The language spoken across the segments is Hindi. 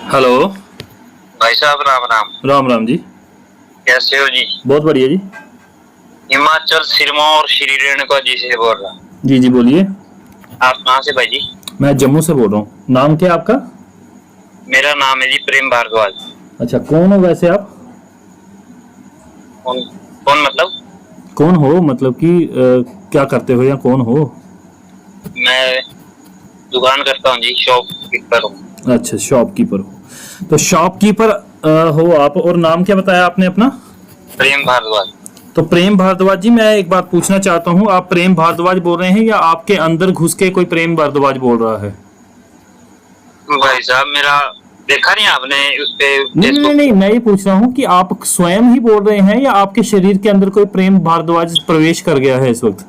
हेलो। भाई साहब राम राम। राम राम जी। कैसे हो जी? बहुत बढ़िया जी। हिमाचल सिरमौर श्री रेणुका जी से बोल रहा। जी जी बोलिए। आप कहाँ से भाई जी? मैं जम्मू से बोल रहा हूँ। नाम क्या है आपका? मेरा नाम है जी प्रेम भारद्वाज। अच्छा, कौन हो वैसे आप? कौन? कौन मतलब? कौन हो मतलब कि क्या करते हो या कौन हो? मैं दुकान करता हूँ जी, शॉप कीपर हूँ। अच्छा, शॉपकीपर हो। तो शॉपकीपर हो आप, और नाम क्या बताया आपने अपना? प्रेम भारद्वाज। तो प्रेम भारद्वाज जी, मैं एक बात पूछना चाहता हूँ, आप प्रेम भारद्वाज बोल रहे हैं या आपके अंदर घुस के कोई प्रेम भारद्वाज बोल रहा है? भाई साहब मेरा देखा नहीं आपने उस पे नहीं नहीं फेसबुक नहीं, मैं ये पूछ रहा हूँ कि आप स्वयं ही बोल रहे हैं या आपके शरीर के अंदर कोई प्रेम भारद्वाज प्रवेश कर गया है इस वक्त?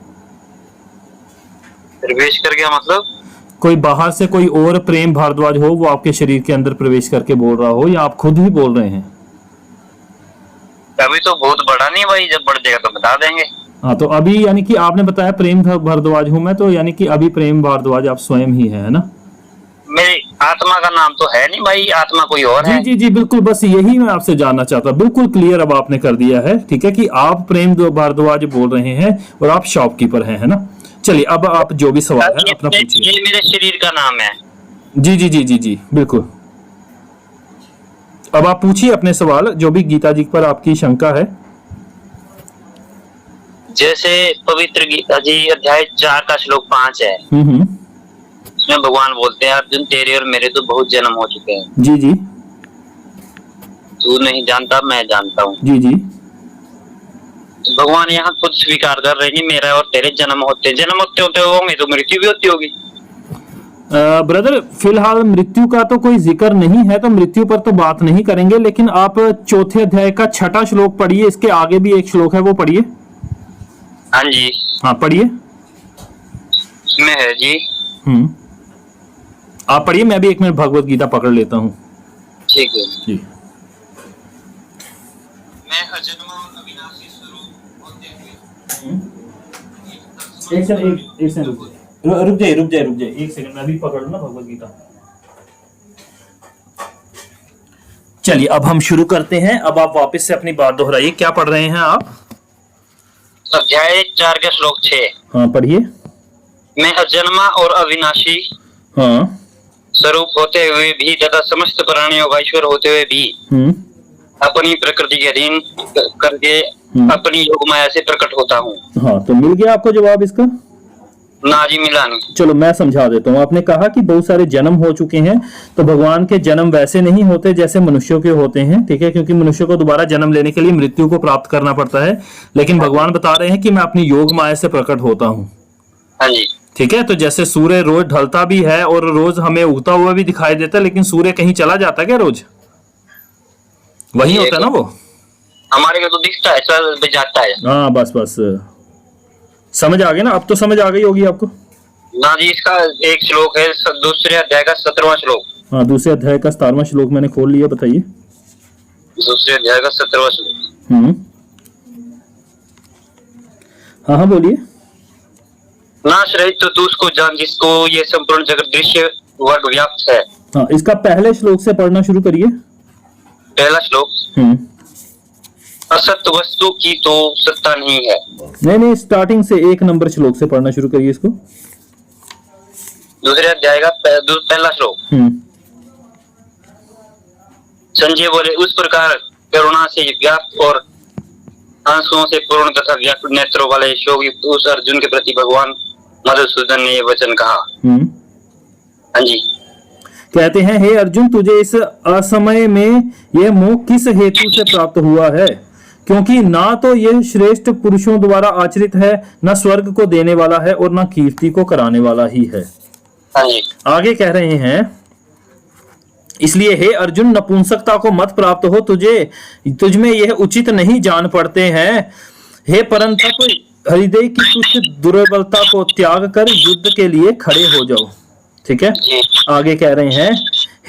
प्रवेश कर गया मतलब? कोई बाहर से कोई और प्रेम भारद्वाज हो, वो आपके शरीर के अंदर प्रवेश करके बोल रहा हो, या आप खुद ही बोल रहे हैं? अभी तो बहुत बड़ा नहीं भाई, जब बढ़ जाएगा तो बता देंगे। हाँ, तो अभी यानी कि आपने बताया प्रेम भारद्वाज हूं मैं, तो यानी कि अभी प्रेम भारद्वाज आप स्वयं ही है ना? मेरी आत्मा का नाम तो है नहीं भाई, आत्मा कोई और जी है। जी जी बिल्कुल, बस यही मैं आपसे जानना चाहता, बिल्कुल क्लियर अब आपने कर दिया है। ठीक है कि आप प्रेम भारद्वाज बोल रहे हैं और आप शॉपकीपर हैं, है ना? चलिए, अब आप जो भी सवाल है अपना पूछिए। ये मेरे शरीर का नाम है। जी जी जी जी जी बिल्कुल। अब आप पूछिए अपने सवाल, जो भी गीता जी पर आपकी शंका है। जैसे पवित्र गीता जी अध्याय 4 का श्लोक 5 है, हम्म। उसमें भगवान बोलते हैं अर्जुन तेरे और मेरे तो बहुत जन्म हो चुके हैं, जी जी तू नहीं जानता मैं जानता हूँ। जी जी। भगवान यहाँ खुद स्वीकार कर रहे हैं मेरा और तेरे जन्म होते होते होंगे तो मृत्यु भी होती होगी। ब्रदर, फिलहाल मृत्यु का तो कोई जिक्र नहीं है, तो मृत्यु पर तो बात नहीं करेंगे, लेकिन आप चौथे अध्याय का छठा श्लोक पढ़िए, इसके आगे भी एक श्लोक है, वो पढ़िए। हाँ जी, हाँ पढ़िए। इसमें है जी। हम्म। आप पढ़िए, मैं भी एक मिनट भगवत गीता पकड़ लेता हूँ। ठीक है। जी। मैं अजन्मा और अविनाशी स्वरूप होते हुए एक सेकंड रुक जाइए एक सेकंड, मैं भी पकड़ लूँ ना भगवत गीता। चलिए, अब हम शुरू करते हैं। अब आप वापस से अपनी बात दोहराइए, क्या पढ़ रहे हैं आप? अध्याय 4 के श्लोक 6। हाँ पढ़िए। मैं अजन्मा और अविनाशी हाँ। स्वरूप होते हुए भी तथा समस्त प्राणियों का ईश्वर होते हुए भी अपनी प्रकृति के अधीन करके अपनी योग माया से प्रकट होता हूँ। हाँ, तो मिल गया आपको जवाब इसका? ना जी, मिला नहीं। चलो मैं समझा देता हूँ। आपने कहा कि बहुत सारे जन्म हो चुके हैं, तो भगवान के जन्म वैसे नहीं होते जैसे मनुष्यों के होते हैं, ठीक है, क्योंकि मनुष्य को दोबारा जन्म लेने के लिए मृत्यु को प्राप्त करना पड़ता है। लेकिन भगवान बता रहे हैं कि मैं अपनी योग माया से प्रकट होता हूँ। हाँ जी। ठीक है, तो जैसे सूर्य रोज ढलता भी है और रोज हमें उगता हुआ भी दिखाई देता है, लेकिन सूर्य कहीं चला जाता है क्या रोज? वही होता है ना वो। हमारे को तो दिखता है, चल भी जाता है। हाँ बस बस, समझ आ गया ना? अब तो समझ आ गई होगी आपको। ना जी, इसका एक श्लोक है दूसरे अध्याय का 17वां श्लोक। हाँ, दूसरे अध्याय का 17वां श्लोक मैंने खोल लिया, बताइए। दूसरे अध्याय का 17वां श्लोक। हाँ हाँ बोलिए। नाश रहित तो तू उसको जान जिसको ये संपूर्ण जगत दृश्य वर्ग व्याप्त है। हाँ, इसका पहले श्लोक से पढ़ना शुरू करिए। पहला श्लोक। असत वस्तु की तो सत्ता नहीं है। नहीं नहीं, स्टार्टिंग से 1 नंबर श्लोक से पढ़ना शुरू करिए इसको। दूसरे अध्याय का पहला श्लोक। संजय बोले उस प्रकार करुणा से व्याप्त और आंसुओं से पूर्ण तथा व्याकुल नेत्रों वाले शोक उस अर्जुन के प्रति भगवान मधुसूदन ने ये वचन कहा। हाँ जी। कहते हैं, हे अर्जुन, तुझे इस असमय में यह मोह किस हेतु से प्राप्त हुआ है? क्योंकि ना तो यह श्रेष्ठ पुरुषों द्वारा आचरित है, न स्वर्ग को देने वाला है, और न कीर्ति को कराने वाला ही है। हाँ जी। आगे कह रहे हैं, इसलिए हे अर्जुन, नपुंसकता को मत प्राप्त हो, तुझ में यह उचित नहीं जान पड़ते हैं। हे परंतप, हृदय की कुछ दुर्बलता को त्याग कर युद्ध के लिए खड़े हो जाओ। ठीक है, आगे कह रहे हैं,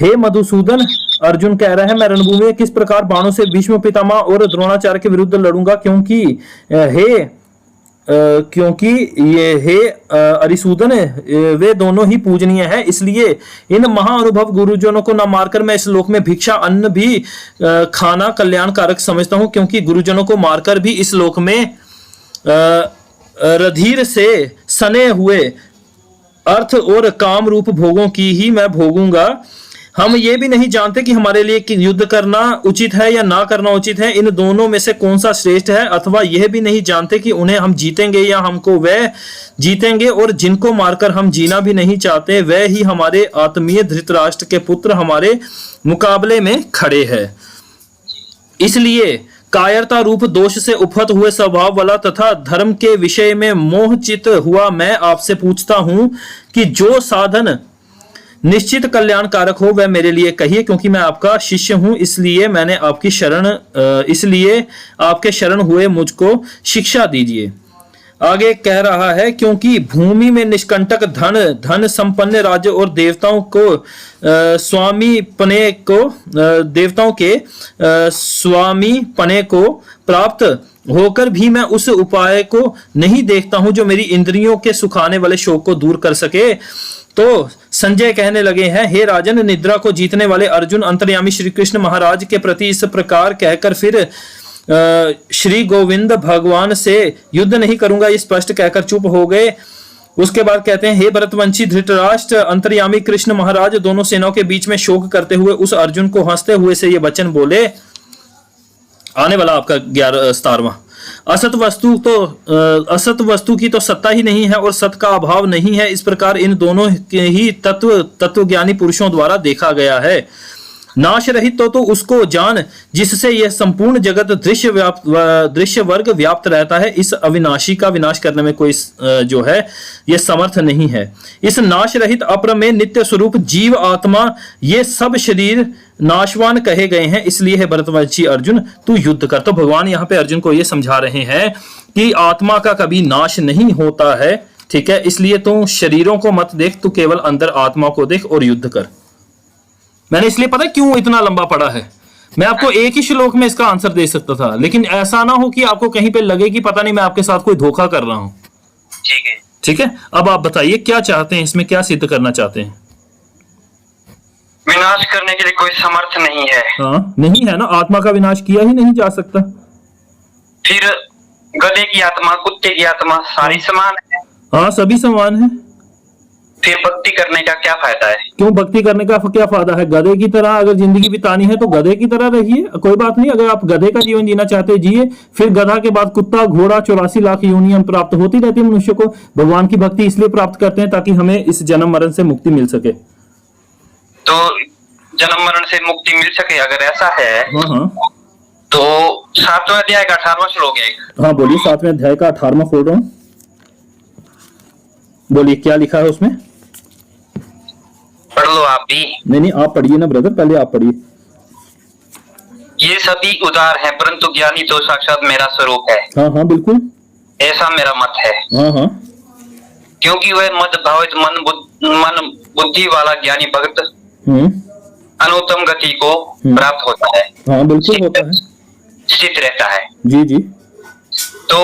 हे मधुसूदन, अर्जुन कह रहा है, मैं रणभूमि में किस प्रकार बाणों से भीष्म पितामह और द्रोणाचार्य के विरुद्ध लड़ूंगा, क्योंकि हे क्योंकि ये हे अरिसूदन वे दोनों ही पूजनीय है, इसलिए इन महाअनुभव गुरुजनों को न मारकर मैं इस लोक में भिक्षा अन्न भी खाना कल्याणकारक समझता हूं, क्योंकि गुरुजनों को मारकर भी इस लोक में रधिर से सने हुए अर्थ और काम रूप भोगों की ही मैं भोगूंगा। हम ये भी नहीं जानते कि हमारे लिए कि युद्ध करना उचित है या ना करना उचित है, इन दोनों में से कौन सा श्रेष्ठ है, अथवा यह भी नहीं जानते कि उन्हें हम जीतेंगे या हमको वह जीतेंगे, और जिनको मारकर हम जीना भी नहीं चाहते वह ही हमारे आत्मीय धृतराष्ट्र के पुत्र हमारे मुकाबले में खड़े हैं। इसलिए कायरता रूप दोष से उपहत हुए स्वभाव वाला तथा धर्म के विषय में मोहचित हुआ मैं आपसे पूछता हूं कि जो साधन निश्चित कल्याणकारक हो वह मेरे लिए कहिए, क्योंकि मैं आपका शिष्य हूं, इसलिए मैंने आपकी इसलिए आपके शरण हुए मुझको शिक्षा दीजिए। आगे कह रहा है, क्योंकि भूमि में निष्कंटक धन संपन्न राज्य और देवताओं के स्वामी पने को प्राप्त होकर भी मैं उस उपाय को नहीं देखता हूं जो मेरी इंद्रियों के सुखाने वाले शोक को दूर कर सके। तो संजय कहने लगे हैं, हे राजन, निद्रा को जीतने वाले अर्जुन अंतर्यामी श्री कृष्ण महाराज के प्रति इस प्रकार कहकर फिर श्री गोविंद भगवान से युद्ध नहीं करूंगा ये स्पष्ट कहकर चुप हो गए। उसके बाद कहते हैं, हे भरतवंशी धृतराष्ट्र, अंतर्यामी कृष्ण महाराज दोनों सेनाओं के बीच में शोक करते हुए उस अर्जुन को हंसते हुए से ये वचन बोले। आने वाला आपका 17वां, असत वस्तु की तो सत्ता ही नहीं है और सत का अभाव नहीं है, इस प्रकार इन दोनों के ही तत्वज्ञानी पुरुषों द्वारा देखा गया है। नाश रहित तो उसको जान जिससे यह संपूर्ण जगत दृश्य वर्ग व्याप्त रहता है, इस अविनाशी का विनाश करने में कोई जो है यह समर्थ नहीं है। इस नाश रहित अप्रमेय नित्य स्वरूप जीव आत्मा ये सब शरीर नाशवान कहे गए हैं, इसलिए है भरतवंशी अर्जुन तू युद्ध कर। तो भगवान यहाँ पे अर्जुन को ये समझा रहे हैं कि आत्मा का कभी नाश नहीं होता है, ठीक है, इसलिए तू शरीरों को मत देख, तू केवल अंदर आत्मा को देख और युद्ध कर। मैंने इसलिए पता क्यों इतना लंबा पढ़ा है, मैं आपको एक ही श्लोक में इसका आंसर दे सकता था, लेकिन ऐसा ना हो कि आपको कहीं पे लगे कि पता नहीं मैं आपके साथ कोई धोखा कर रहा हूं। ठीक है, ठीक है। अब आप बताइए क्या चाहते हैं, इसमें क्या सिद्ध करना चाहते हैं? विनाश करने के लिए कोई समर्थ नहीं है। हाँ, नहीं है ना, आत्मा का विनाश किया ही नहीं जा सकता। फिर गधे की आत्मा, कुत्ते की आत्मा सारी समान है। हाँ, सभी समान है। फिर भक्ति करने का क्या फायदा है? क्यों भक्ति करने का क्या फायदा है? गधे की तरह अगर जिंदगी बितानी है तो गधे की तरह रहिए, कोई बात नहीं। अगर आप गधे का जीवन जीना चाहते जिए, फिर गधा के बाद कुत्ता, घोड़ा, 84 लाख योनियां प्राप्त होती रहती है मनुष्य को। भगवान की भक्ति इसलिए प्राप्त करते हैं ताकि हमें इस जन्म मरण से मुक्ति मिल सके। तो जन्म मरण से मुक्ति मिल सके अगर ऐसा है, हाँ, तो 7वें अध्याय का 18वां श्लोक है। हाँ बोलिए, 7वें अध्याय का 18वां खोल रहा हूँ, बोलिए क्या लिखा है उसमें? पढ़ लो आप भी। नहीं, आप पढ़िए ना ब्रदर, पहले आप पढ़िए। ये सभी उदार हैं, परंतु ज्ञानी तो साक्षात मेरा स्वरूप है। हाँ हाँ बिल्कुल, ऐसा मेरा मत है। हाँ हाँ, क्योंकि वह मद भावित मन बुद्धि वाला ज्ञानी भक्त अनुत्तम गति को प्राप्त होता है। हाँ बिल्कुल होता है, स्थित रहता है। जी जी। तो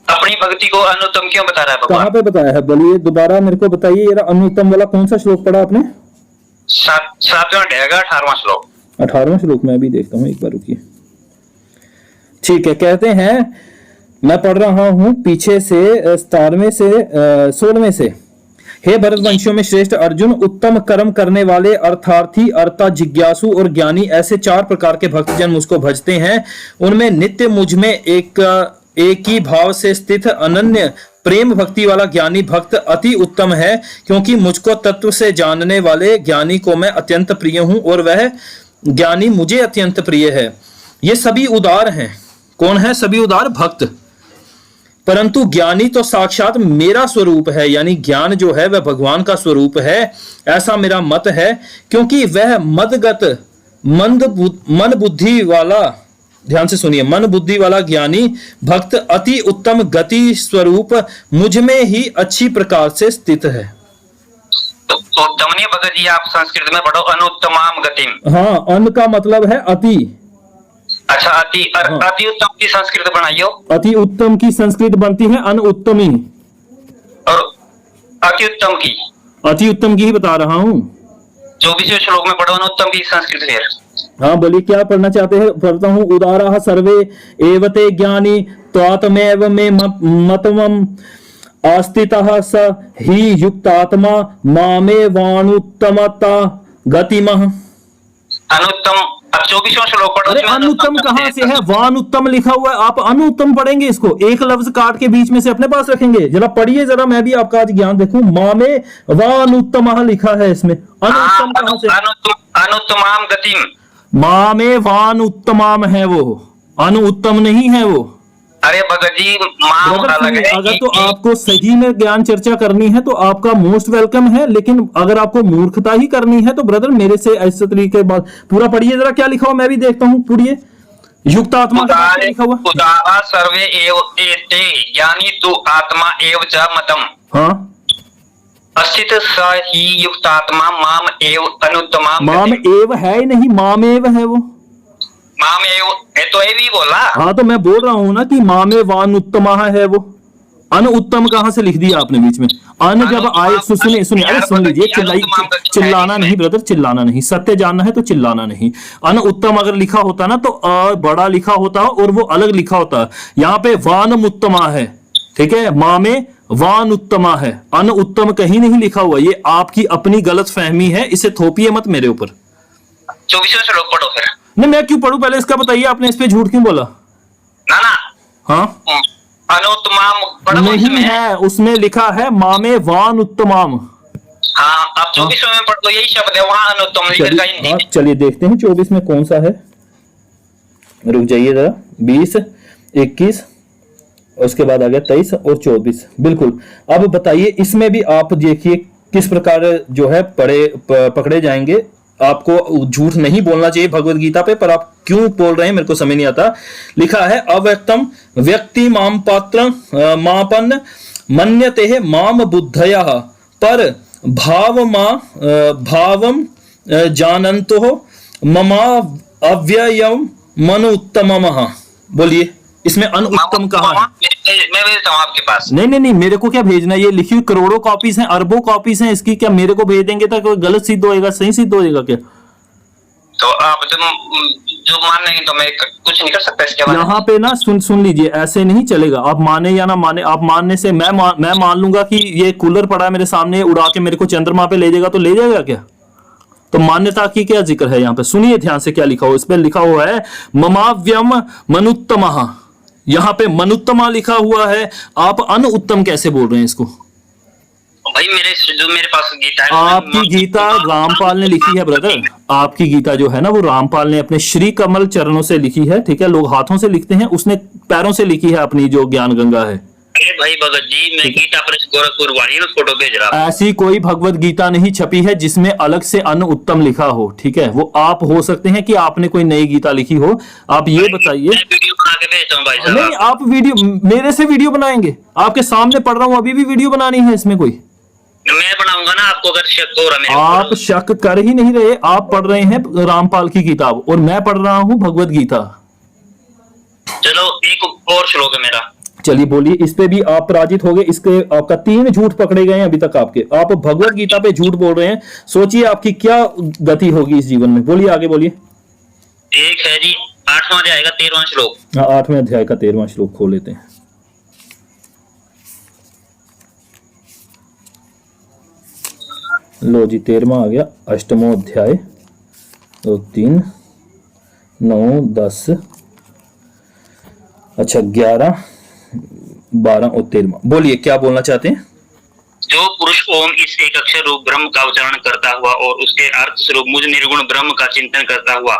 अपनी भक्ति को अनुत्तम क्यों बता रहा है भगवान? कहाँ पे बताया है? बोलिए दोबारा मेरे को बताइए, ये अनुत्तम वाला कौन सा श्लोक पढ़ा आपने? 7वें अध्याय का 18वां श्लोक। 18वां श्लोक मैं अभी देखता हूँ, एक बार रुकिए। ठीक है, कहते हैं, मैं पढ़ रहा हूँ पीछे से 17वें से 16वें से। हे भरतवंशियों में श्रेष्ठ अर्जुन, उत्तम कर्म करने वाले अर्थार्थी, अर्था, जिज्ञासु और ज्ञानी, ऐसे 4 प्रकार के भक्तजन मुझको भजते हैं। उनमें नित्य मुझ में एक ही भाव से स्थित अनन्य प्रेम भक्ति वाला ज्ञानी भक्त अति उत्तम है, क्योंकि मुझको तत्व से जानने वाले ज्ञानी को मैं अत्यंत प्रिय हूं और वह ज्ञानी मुझे अत्यंत प्रिय है। ये सभी उदार हैं। कौन है सभी उदार? भक्त। परंतु ज्ञानी तो साक्षात मेरा स्वरूप है, यानी ज्ञान जो है वह भगवान का स्वरूप है, ऐसा मेरा मत है। क्योंकि वह मदगत मन बुद्धि वाला, ध्यान से सुनिए, मन बुद्धि वाला ज्ञानी भक्त अति उत्तम गति स्वरूप मुझ में ही अच्छी प्रकार से स्थित है। तो उत्तम नहीं भगत जी, आप संस्कृत में पढ़ो अनुत्तमाम गतिम। हाँ, अन का मतलब है अति, अच्छा, अति उत्तम की संस्कृत बनाइयो। अति उत्तम की संस्कृत बनती है अनुत्तमी। और अति उत्तम की, अति उत्तम की ही बता रहा हूँ। 24वें श्लोक में पढ़ो अनुत्तम की संस्कृत फिर। हाँ बोलिए, क्या पढ़ना चाहते हैं? पढ़ता हूँ। उदारा सर्वे एवते ज्ञानी त्वात्मेव में मतवम आस्तितः स ही युक्तात्मा मामे वानुत्तमता गतिमः। अनुत्तम, अब 24वां श्लोक पढ़ो। अरे अनुत्तम कहाँ से है? वानुत्तम लिखा हुआ है, आप अनुत्तम पढ़ेंगे इसको, एक लफ्ज काट के बीच में से अपने पास रखेंगे। जरा पढ़िए जरा, मैं भी आपका आज ज्ञान देखूं। मामे वानुत्तम लिखा है इसमें, अनुत्तम कहाँ से? अनुत्तमाम गतिम। मामे वानुत्तमाम है वो, अनुत्तम नहीं है वो। अरे भगत जी, माम अलग है। अगर तो आपको सही में ज्ञान चर्चा करनी है तो आपका मोस्ट वेलकम है, लेकिन अगर आपको मूर्खता ही करनी है तो ब्रदर मेरे से ऐसे तरीके बाद पूरा पढ़िए जरा, क्या लिखा हुआ मैं भी देखता हूँ। पढ़िए, युक्त आत्मा का लिखा हुआ। उदारा सर्वे एव एते ज्ञानी तु आत्मा एव च मतम। हाँ, अस्तित स ही युक्त आत्मा माम एव अनुत्तमाम। माम एव है ही नहीं, मामेव है वो। माम एव है तो ये भी बोला। हाँ तो मैं बोल रहा हूँ ना कि मामे वान उत्तमा है वो। अन उत्तम कहाँ से लिख दिया आपने बीच में? अन जब आए, सुनिए सुनिए, अरे सुन लीजिए, चिल्लाना नहीं ब्रदर, चिल्लाना नहीं, सत्य जानना है तो चिल्लाना नहीं। अन उत्तम अगर लिखा होता ना तो अ बड़ा लिखा होता और वो अलग लिखा होता। यहाँ पे वान उत्तमा है, ठीक है, मामे वान उत्तमा है, अन उत्तम कहीं नहीं लिखा हुआ। ये आपकी अपनी गलत फहमी है, इसे थोपिए मत मेरे ऊपर। 24वां श्लोक पढ़ो फिर। नहीं मैं क्यों पढ़ूं, पहले इसका बताइए, आपने इस पे झूठ क्यों बोला? ना ना, हाँ अनुत्तमाम नहीं है, उसमें लिखा है मामे वान उत्तमाम। हाँ, अब 24वें में पढ़ दो, यही शब्द है, वहां अनुत्तम लिखा ही नहीं। चलिए देखते हैं 24 में कौन सा है। रुक जाइए जरा, 20, 21, उसके बाद आ गया 23 और 24। बिल्कुल, अब बताइए इसमें भी आप देखिए किस प्रकार जो है पकड़े जाएंगे। आपको झूठ नहीं बोलना चाहिए भगवत गीता पे, पर आप क्यों बोल रहे हैं मेरे को समझ नहीं आता। लिखा है अव्यक्तम व्यक्ति माम पात्र मापन मन्यते माम बुद्धयः पर भावम जानन्तो ममा अव्ययम मनुत्तमः। बोलिए इसमें अनुत्तम कहाँ है? मैं भेजता हूँ आपके पास। नहीं, मेरे को क्या भेजना? ये लिखी हुई करोड़ों कॉपीज हैं, अरबों कॉपीज हैं इसकी, क्या मेरे को भेज देंगे तो कोई गलत सिद्ध होएगा, सही सिद्ध होएगा क्या? तो आप जो मान लेंगे तो मैं कुछ नहीं कर सकता इसके बारे में। यहाँ पे ना सुन लीजिए, ऐसे नहीं चलेगा। आप माने या ना माने, आप मानने से मैं मान लूंगा कि ये कूलर पड़ा है मेरे सामने, उड़ा के मेरे को चंद्रमा पे ले जाएगा तो ले जाएगा क्या? तो मान्यता की क्या जिक्र है यहाँ पे? सुनिए ध्यान से क्या लिखा हुआ, इस पे लिखा हुआ है ममाव्यम मनुत्तमः। यहाँ पे मनुत्तमा लिखा हुआ है, आप अनुत्तम कैसे बोल रहे हैं इसको? भाई मेरे पास गीता है। आपकी गीता रामपाल ने लिखी है ब्रदर, आपकी गीता जो है ना वो रामपाल ने अपने श्री कमल चरणों से लिखी है, ठीक है। लोग हाथों से लिखते हैं, उसने पैरों से लिखी है अपनी जो ज्ञान गंगा है। अरे भाई भगत जी, मैं गीता प्रेस गोरखपुर वाली फोटो भेज रहा हूं। ऐसी कोई भगवत गीता नहीं छपी है जिसमें अलग से अनुत्तम लिखा हो, ठीक है। वो आप हो सकते हैं कि आपने कोई नई गीता लिखी हो। आप ये बताइए। वीडियो बना के भेजता हूं भाई साहब। नहीं, आप वीडियो मेरे से वीडियो बनाएंगे? आपके सामने पढ़ रहा हूं, अभी भी वीडियो बनानी है इसमें कोई? मैं बनाऊंगा ना, आपको अगर शक हो रहा है। आप शक कर ही नहीं रहे, आप पढ़ रहे हैं रामपाल की किताब और मैं पढ़ रहा हूं भगवत गीता। चलो एक और श्लोक है मेरा। चलिए बोलिए, इस पे भी आप पराजित हो गए। इसके आपका 3 झूठ पकड़े गए हैं अभी तक आपके। आप भगवत गीता पे झूठ बोल रहे हैं, सोचिए आपकी क्या गति होगी इस जीवन में। बोलिए आगे बोलिए। एक है जी 8वां अध्याय का 13वां श्लोक। हाँ, 8वें अध्याय का 13वां श्लोक खोल लेते हैं। लो जी, 13वां आ गया। 8वां अध्याय 2, 3, 9, 10, अच्छा 11, 12 और 13। बोलिए क्या बोलना चाहते हैं? जो पुरुष ओम इस एक अक्षर रूप ब्रह्म का उच्चारण करता हुआ और उसके अर्थ स्वरूप मुझ निर्गुण ब्रह्म का चिंतन करता हुआ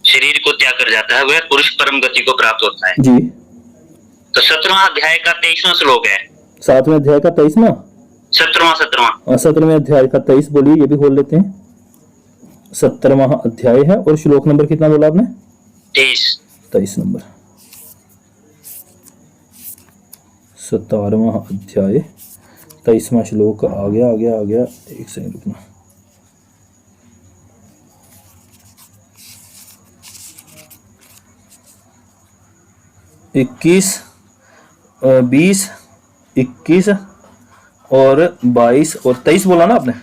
शरीर को त्याग कर जाता है, वह पुरुष परम गति को प्राप्त होता है जी। तो 17वां अध्याय का 23वां श्लोक है। 7वें अध्याय का 23वां, 17वां अध्याय का 23। बोलिए, ये भी खोल लेते हैं। 17वां अध्याय है और श्लोक नंबर कितना बोला आपने? 23 नंबर। 17वां अध्याय 23वां श्लोक आ गया। एक सेकंड रुकना। 21, 20, 21 और 22 और 23 बोला ना आपने?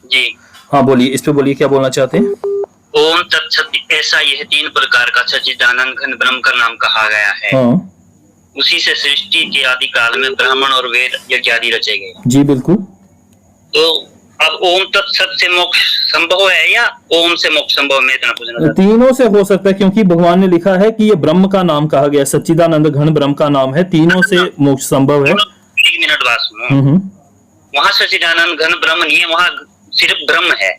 जी। हाँ बोलिए, इस पे बोलिए, क्या बोलना चाहते हैं? ओम तत्सत, ऐसा यह 3 प्रकार का सच्चिदानंद घन ब्रह्म का नाम कहा गया है। हाँ उसी से सृष्टि के आदि काल में ब्राह्मण और वेद यज्ञ आदि रचे गए। जी बिल्कुल। तो अब ओम तत्सत से मोक्ष संभव है या ओम से मोक्ष संभव, मैं इतना पूछना चाहता हूं। तीनों से हो सकता है, क्योंकि भगवान ने लिखा है कि ये ब्रह्म का नाम कहा गया, सच्चिदानंद घन ब्रह्म का नाम है, तीनों से मोक्ष संभव है। 1 मिनट बात सुनो। वहाँ सच्चिदानंद घन ब्रह्म नहीं है, वहाँ सिर्फ ब्रह्म है।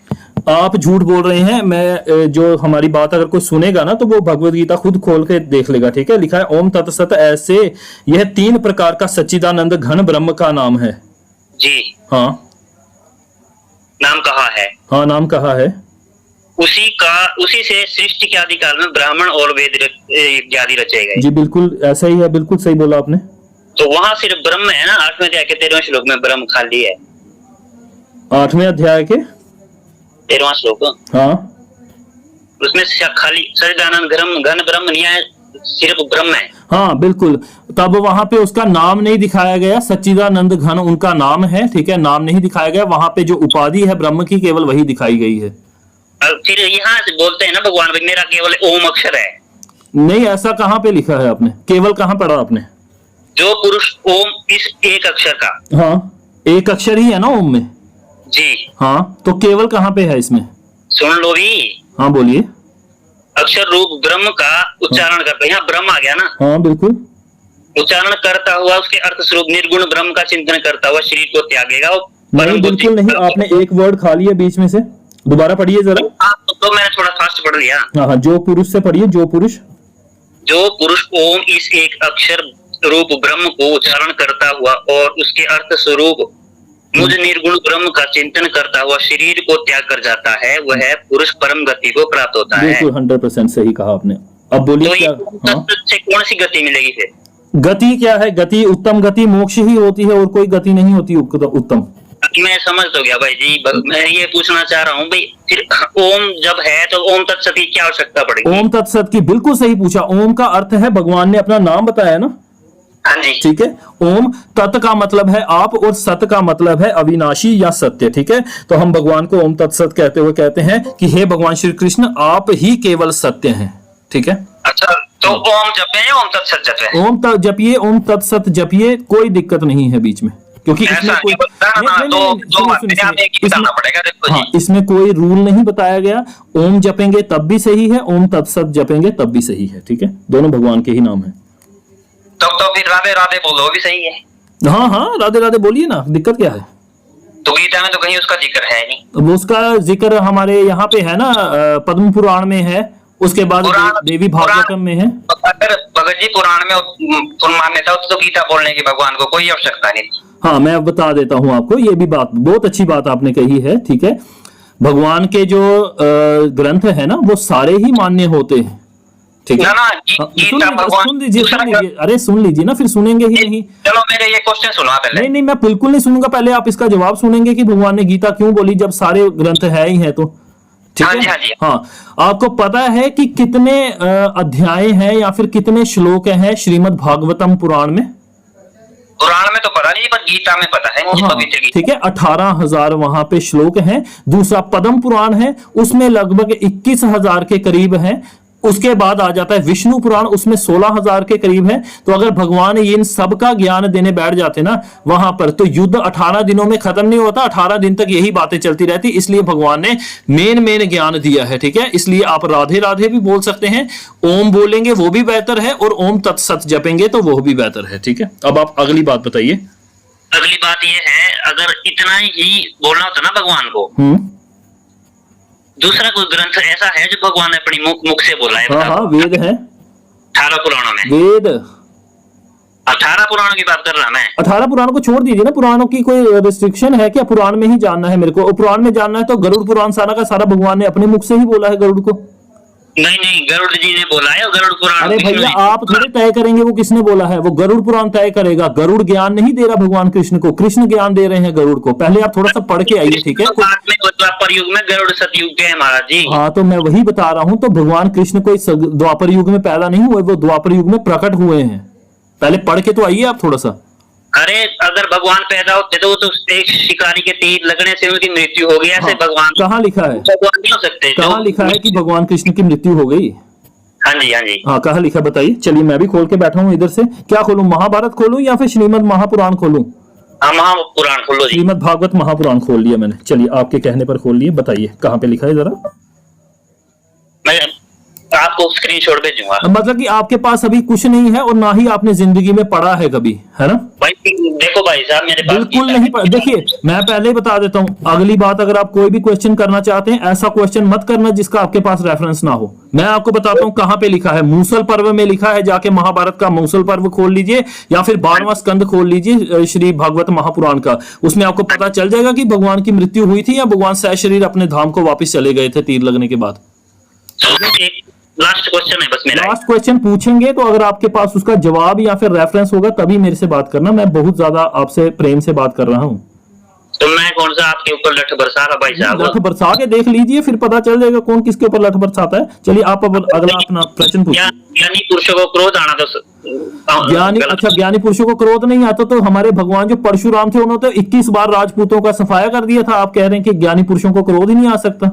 आप झूठ बोल रहे हैं। मैं जो हमारी बात अगर कोई सुनेगा ना तो वो भगवत गीता खुद खोल के देख लेगा, ठीक है? लिखा है ओम तत्सत, ऐसे यह 3 प्रकार का सच्चिदानंद घन ब्रह्म का नाम है। जी हाँ नाम कहा है। हाँ नाम कहा है। उसी से सृष्टि के आदि काल में ब्राह्मण और वेद यज्ञ आदि रचे गए। जी बिल्कुल ऐसा ही है, बिल्कुल सही बोला आपने। तो वहाँ सिर्फ ब्रह्म है ना। 8वें अध्याय के 13वें श्लोक में ब्रह्म खाली है। 8वें अध्याय के 13वां श्लोक, हाँ उसमें खाली सच्चिदानंद घन ब्रह्म नहीं है, सिर्फ ब्रह्म है। हाँ बिल्कुल। तब वहां पे उसका नाम नहीं दिखाया गया, सच्चिदानंद घन उनका नाम है, ठीक है? नाम नहीं दिखाया गया। वहां पे जो उपाधि है ब्रह्म की केवल वही दिखाई गई है। फिर यहाँ से बोलते हैं ना भगवान, मेरा केवल ओम अक्षर है। नहीं, ऐसा कहाँ पे लिखा है आपने? केवल कहाँ पढ़ा आपने? जो पुरुष ओम, इस एक अक्षर का। हाँ एक अक्षर ही है ना ओम में। जी हाँ तो केवल कहाँ पे है इसमें? सुन लो भी। हाँ बोलिए। अक्षर रूप ब्रह्म का उच्चारण करता है। यहाँ ब्रह्म आ गया ना। हाँ बिल्कुल। उच्चारण करता हुआ उसके अर्थ स्वरूप निर्गुण ब्रह्म का चिंतन करता हुआ शरीर को त्यागेगा। नहीं बिल्कुल नहीं, आपने एक वर्ड खा लिया बीच में से, दोबारा पढ़िए जरा। तो मैंने थोड़ा फास्ट पढ़ लिया। हाँ हाँ, जो पुरुष से पढ़िए। जो पुरुष ओम इस एक अक्षर रूप ब्रह्म को उच्चारण करता हुआ और उसके अर्थ स्वरूप मुझ निर्गुण ब्रह्म का चिंतन करता हुआ शरीर को त्याग कर जाता है, वह पुरुष परम गति को प्राप्त होता है। बिल्कुल 100% सही कहा आपने। अब बोलिए तो क्या? हाँ? से कौन सी गति मिलेगी फिर? गति क्या है? गति उत्तम गति मोक्ष ही होती है, और कोई गति नहीं होती उत्तम। मैं समझ तो गया भाई जी। मैं ये पूछना चाह रहा हूँ भाई, फिर ओम जब है तो ओम तत्सत की क्या आवश्यकता पड़ेगी? ओम तत्सत की बिल्कुल सही पूछा। ओम का अर्थ है, भगवान ने अपना नाम बताया ना। हाँ जी ठीक है। ओम तत् का मतलब है आप, और सत का मतलब है अविनाशी या सत्य, ठीक है? तो हम भगवान को ओम तत्सत कहते हुए कहते हैं कि हे भगवान श्री कृष्ण, आप ही केवल सत्य हैं, ठीक है? अच्छा, तो ओम जपे ओम तत्सत जपे? ओम जपिए, ओम तत्सत जपिए, कोई दिक्कत नहीं है बीच में, क्योंकि इसमें कोई इसमें कोई रूल नहीं बताया गया। ओम जपेंगे तब भी सही है, ओम तत्सत जपेंगे तब भी सही है, ठीक है? दोनों भगवान के ही नाम है। तो फिर राधे राधे बोलो भी सही है। हाँ हाँ राधे राधे बोलिए ना, दिक्कत क्या है? तो गीता में तो कहीं उसका जिक्र है नहीं। वो उसका जिक्र हमारे यहाँ पे है ना, पद्म पुराण में है, उसके बाद देवी भागवतम में है। अगर भगत जी पुराण में मान्यता हो तो गीता बोलने की भगवान को कोई आवश्यकता नहीं। हाँ मैं बता देता हूँ आपको, ये भी बात बहुत अच्छी बात आपने कही है, ठीक है? भगवान के जो ग्रंथ है ना वो सारे ही मान्य होते हैं, ठीक है? सुन लीजिए, अरे सुन लीजिए ना, फिर सुनेंगे ही नहीं। चलो मेरे ये क्वेश्चन सुना पहले। नहीं नहीं, मैं बिल्कुल नहीं सुनूंगा, पहले आप इसका जवाब सुनेंगे कि भगवान ने गीता क्यों बोली जब सारे ग्रंथ है ही है तो, ठीक है? हाँ, आपको पता है कि कितने अध्याय हैं या फिर कितने श्लोक हैं श्रीमद् भागवतम पुराण में? पुराण में तो पता नहीं, पर गीता में पता है। हाँ, ठीक है। 18,000 वहां पे श्लोक हैं। दूसरा पद्म पुराण है, उसमें लगभग 21,000 के करीब हैं। उसके बाद आ जाता है विष्णु पुराण, उसमें 16,000 के करीब है। तो अगर भगवान इन सब का ज्ञान देने बैठ जाते ना वहां पर, तो युद्ध 18 दिनों में खत्म नहीं होता, 18 दिन तक यही बातें चलती रहती। इसलिए भगवान ने मेन ज्ञान दिया है, ठीक है? इसलिए आप राधे राधे भी बोल सकते हैं, ओम बोलेंगे वो भी बेहतर है, और ओम तत्सत जपेंगे तो वो भी बेहतर है, ठीक है? अब आप अगली बात बताइए। अगली बात ये है, अगर इतना ही बोलना होता ना भगवान को, दूसरा कोई ग्रंथ ऐसा है जो भगवान ने अपनी मुख से बोला है? हाँ, वेद है 18 पुराणों में। वेद 18 पुराणों की बात कर रहा मैं। 18 पुराणों को छोड़ दीजिए ना, पुराणों की कोई रिस्ट्रिक्शन है क्या? पुराण में ही जानना है मेरे को, और पुराण में जानना है तो गरुड़ पुराण सारा का सारा भगवान ने अपने मुख से ही बोला है गरुड़ को। नहीं नहीं, गरुड़ जी ने बोला है, गरुड़ पुराण। अरे विष्णु भैया जी- आप थोड़े तय करेंगे वो किसने बोला है, वो गरुड़ पुराण तय करेगा। गरुड़ ज्ञान नहीं दे रहा भगवान कृष्ण को, कृष्ण ज्ञान दे रहे हैं गरुड़ को। पहले आप थोड़ा सा पढ़ के आइए, ठीक है। बाद में द्वापर युग में गरुड़ सतयुग के हैं महाराज जी। हाँ तो मैं वही बता रहा हूं, तो भगवान कृष्ण कोई द्वापर युग में पैदा नहीं हुए, वो द्वापर युग में प्रकट हुए हैं। पहले पढ़ के तो आइए आप थोड़ा सा। अरे अगर भगवान पैदा होते तो वो तो एक शिकारी के तीर लगने से उनकी मृत्यु हो गई, ऐसे हाँ, भगवान कहाँ लिखा है, भगवान नहीं हो सकते। कहाँ लिखा है कि भगवान कृष्ण की मृत्यु हो गई? हाँ जी हाँ जी। हाँ कहाँ लिखा बताइए। चलिए मैं भी खोल के बैठा हूँ इधर से। क्या खोलूं, महाभारत खोलूं या फिर श्रीमद् महापुराण खोलूं? हाँ महापुराण खोलो जी। श्रीमद् भागवत महापुराण खोल लिया मैंने। चलिए आपके कहने पर खोल लिए, बताइए कहाँ पे लिखा है जरा। मैं आपको स्क्रीनशॉट भेजूंगा। मतलब कि आपके पास अभी कुछ नहीं है और ना ही आपने जिंदगी में पढ़ा है कभी, है ना? भाई देखो भाई साहब, मेरे पास बिल्कुल नहीं पढ़ा। देखिए मैं पहले ही बता देता हूँ, अगली बात अगर आप कोई भी क्वेश्चन करना चाहते हैं, ऐसा क्वेश्चन मत करना जिसका आपके पास रेफरेंस ना हो। मैं आपको बताता हूँ कहाँ पे लिखा है। मूसल पर्व में लिखा है, जाके महाभारत का मूसल पर्व खोल लीजिए या फिर 12वां स्कंद खोल लीजिए श्री भागवत महापुराण का। उसमें आपको पता चल जाएगा कि भगवान की मृत्यु हुई थी या भगवान सशरीर अपने धाम को वापस चले गए थे तीर लगने के बाद। एक लास्ट क्वेश्चन है बस मेरा। लास्ट क्वेश्चन पूछेंगे तो अगर आपके पास उसका जवाब या फिर रेफरेंस होगा तभी मेरे से बात करना। मैं बहुत ज्यादा आपसे प्रेम से बात कर रहा हूँ। तो मैं कौन सा आपके ऊपर लठ बरसा रहा भाई साहब? लठ बरसा के देख लीजिए, फिर पता चल जाएगा कौन किसके ऊपर लठ बरसाता है। चलिए आप अब अगला अपना प्रश्न पूछिए। ज्ञानी पुरुषों को क्रोध आना तो ज्ञानी, अच्छा ज्ञानी पुरुषों को क्रोध नहीं आता तो हमारे भगवान जो परशुराम थे उन्होंने तो 21 बार राजपूतों का सफाया कर दिया था। आप कह रहे हैं कि ज्ञानी पुरुषों को क्रोध ही नहीं आ सकता?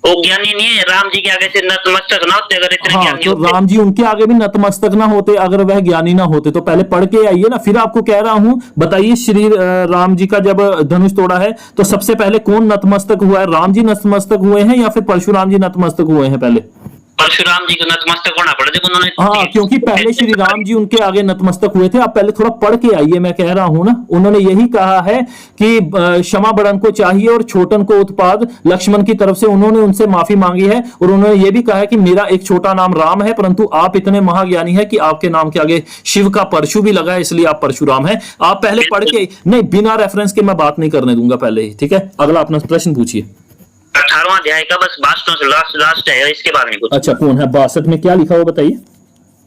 वो ज्ञानी नहीं है, राम जी के आगे से नतमस्तक ना होते अगर इतने हाँ ज्ञानी तो होते। राम जी उनके आगे भी नतमस्तक ना होते अगर वह ज्ञानी ना होते। तो पहले पढ़ के आइए ना, फिर आपको कह रहा हूं। बताइए श्री राम जी का जब धनुष तोड़ा है तो सबसे पहले कौन नतमस्तक हुआ है? राम जी नतमस्तक हुए हैं या फिर परशुराम जी नतमस्तक हुए हैं? पहले परशुराम जी को नतमस्तक होना पड़ा जब उन्होंने। हाँ क्योंकि पहले श्री राम जी उनके आगे नतमस्तक हुए थे। आप पहले थोड़ा पढ़ के आइए, मैं कह रहा हूं ना। उन्होंने यही कहा है कि क्षमा बड़न को चाहिए और छोटन को उत्पाद। लक्ष्मण की तरफ से उन्होंने उनसे माफी मांगी है और उन्होंने ये भी कहा है कि मेरा एक छोटा नाम राम है परंतु आप इतने महाज्ञानी है कि आपके नाम के आगे शिव का परशु भी लगा है, इसलिए आप परशुराम है। आप पहले पढ़ के, नहीं बिना रेफरेंस के मैं बात नहीं करने दूंगा पहले ही, ठीक है। अगला अपना प्रश्न पूछिए। 18वां अध्याय का बस 62 से लास्ट है, इसके बारे में कुछ। अच्छा कौन है 62 में? क्या लिखा हो बताइए।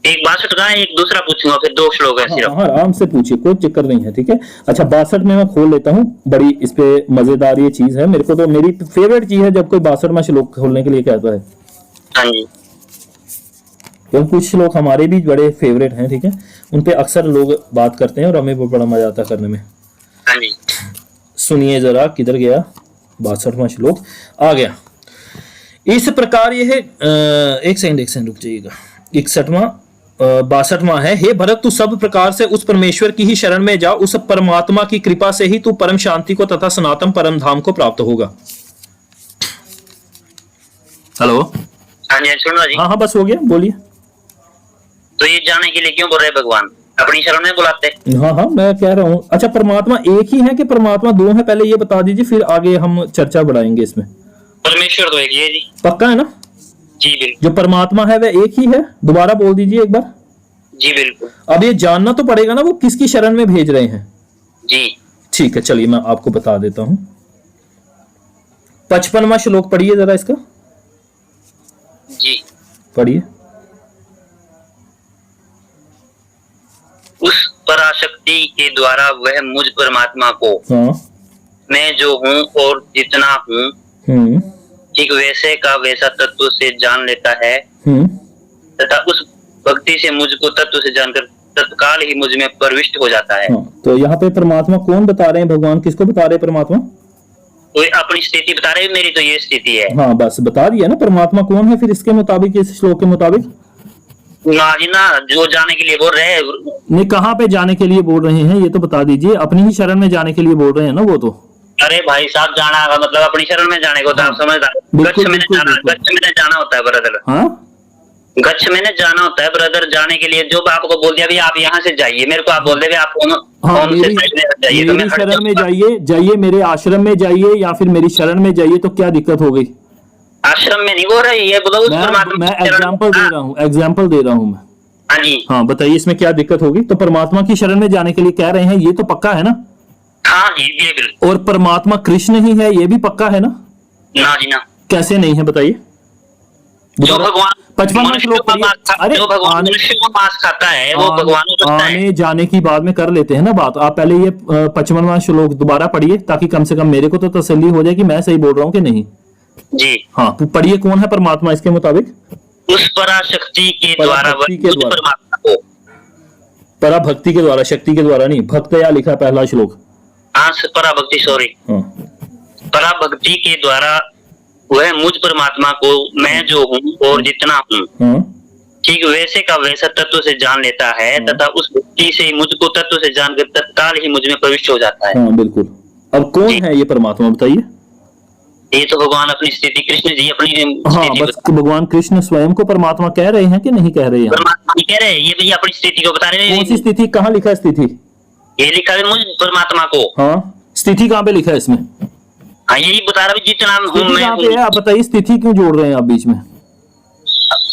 एक 62 का एक दूसरा पूछूंगा, फिर 2 श्लोक है सिर्फ। हाँ आराम से पूछिए, कोई चक्कर नहीं है, ठीक है। अच्छा 62 में मैं खोल लेता हूँ। बड़ी इस पे मजेदार ये चीज है, मेरे को तो मेरी फेवरेट चीज है जब कोई 62वां श्लोक खोलने के लिए कहता है। हाँ जी। क्योंकि कुछ श्लोक हमारे भी बड़े फेवरेट हैं, ठीक है। उन पे अक्सर लोग बात करते हैं और हमें वो बड़ा मजा आता है करने में। हाँ जी। सुनिए जरा, किधर गया 62वां श्लोक? आ गया। इस प्रकार यह एक सेकंड रुक जाइएगा। 61वां 62वां है। हे भरत तू सब प्रकार से उस परमेश्वर की ही शरण में जा, उस परमात्मा की कृपा से ही तू परम शांति को तथा सनातन परम धाम को प्राप्त होगा। हेलो। हाँ जी सुनो जी। हाँ बस हो गया, बोलिए। तो ये जाने के लिए क्यों बोल रहे भगवान? अपनी शरण में बुलाते। हाँ मैं कह रहा हूँ। अच्छा परमात्मा एक ही है कि परमात्मा दो है? पहले ये बता दीजिए, फिर आगे हम चर्चा बढ़ाएंगे इसमें। परमेश्वर तो एक ही है जी। पक्का है ना? जी बिल्कुल। जो परमात्मा है वह एक ही है? दोबारा बोल दीजिए एक बार। जी बिल्कुल। अब ये जानना तो पड़ेगा ना वो किसकी शरण में भेज रहे हैं। जी ठीक है चलिए मैं आपको बता देता हूं। 55वां श्लोक पढ़िए जरा इसका। जी पढ़िए। उस पराशक्ति के द्वारा वह मुझ परमात्मा को हाँ। मैं जो हूँ और जितना हूँ ठीक वैसे का वैसा तत्व से जान लेता है तथा उस भक्ति से मुझको तत्व से जानकर तत्काल ही मुझ में प्रविष्ट हो जाता है। हाँ, तो यहाँ पे परमात्मा कौन बता रहे हैं? भगवान किसको बता रहे हैं परमात्मा? तो अपनी स्थिति बता रहे हैं, मेरी तो ये स्थिति है। हाँ बस बता दिया ना परमात्मा कौन है। फिर इसके मुताबिक, इस श्लोक के मुताबिक ना जी ना, जो जाने के लिए बोल रहे हैं। नहीं, कहाँ पे जाने के लिए बोल रहे हैं ये तो बता दीजिए। अपनी ही शरण में जाने के लिए बोल रहे हैं ना वो तो। अरे भाई साहब जाना का मतलब अपनी शरण में जाने को तो आप समझदार। गच्छ में जाना होता है ब्रदर। हाँ गच्छ में जाना होता है ब्रदर। जाने के लिए जो आपको बोल दिया भी आप यहाँ से जाइए, मेरे को आप बोल दे आप हाँ, मेरी शरण में जाइए मेरे आश्रम में जाइए या फिर मेरी शरण में जाइए, तो क्या दिक्कत हो गई? आश्रम में नहीं बोल रही है, बोलो मैं एग्जाम्पल दे रहा हूँ, एग्जाम्पल दे रहा हूँ मैं। हाँ जी। हाँ बताइए इसमें क्या दिक्कत होगी? तो परमात्मा की शरण में जाने के लिए कह रहे हैं, ये तो पक्का है ना? हाँ जी ये बिल्कुल। और परमात्मा कृष्ण ही है, ये भी पक्का है ना? ना जी ना। कैसे नहीं है बताइए? जो भगवान 55वां श्लोक पढ़िए। अरे जो भगवान मनुष्य को मांस खाता है वो भगवान को खाता है। आने जाने की बाद में कर लेते हैं ना बात। आप पहले ये 55वां श्लोक दोबारा पढ़िए, ताकि कम से कम मेरे को तो तसल्ली हो जाए कि मैं सही बोल रहा हूँ कि नहीं। जी हाँ, तो पढ़िए, कौन है परमात्मा इसके मुताबिक? उस पराशक्ति के द्वारा पराभक्ति के द्वारा। परमात्मा को, पराभक्ति के द्वारा, शक्ति के द्वारा नहीं। भक्तया लिखा है पहला श्लोक। पराभक्ति, सॉरी, हाँ। पराभक्ति के द्वारा वह मुझ परमात्मा को मैं जो हूँ और जितना हूँ हाँ। ठीक वैसे का वैसा तत्व से जान लेता है तथा उस भक्ति से मुझको तत्व से जानकर तत्काल ही मुझ में प्रविष्ट हो जाता है। हाँ, बिल्कुल। अब कौन है ये परमात्मा, बताइए? ये तो भगवान अपनी स्थिति, कृष्ण जी अपनी हाँ, स्थिति बस भगवान कृष्ण स्वयं को परमात्मा कह रहे हैं कि नहीं कह रहे हैं? परमात्मा नहीं कह रहे, ये भैया अपनी स्थिति को बता रहे कौन सी हैं। स्थिति, कहाँ लिखा है स्थिति? ये लिखा है मुझ परमात्मा को। हाँ, स्थिति कहाँ पे लिखा है इसमें? हाँ, यही बता रहा हूँ जितना हूँ स्थिति मैं कहाँ पे हूँ। है? आप बताइए, स्थिति क्यों जोड़ रहे हैं आप बीच में?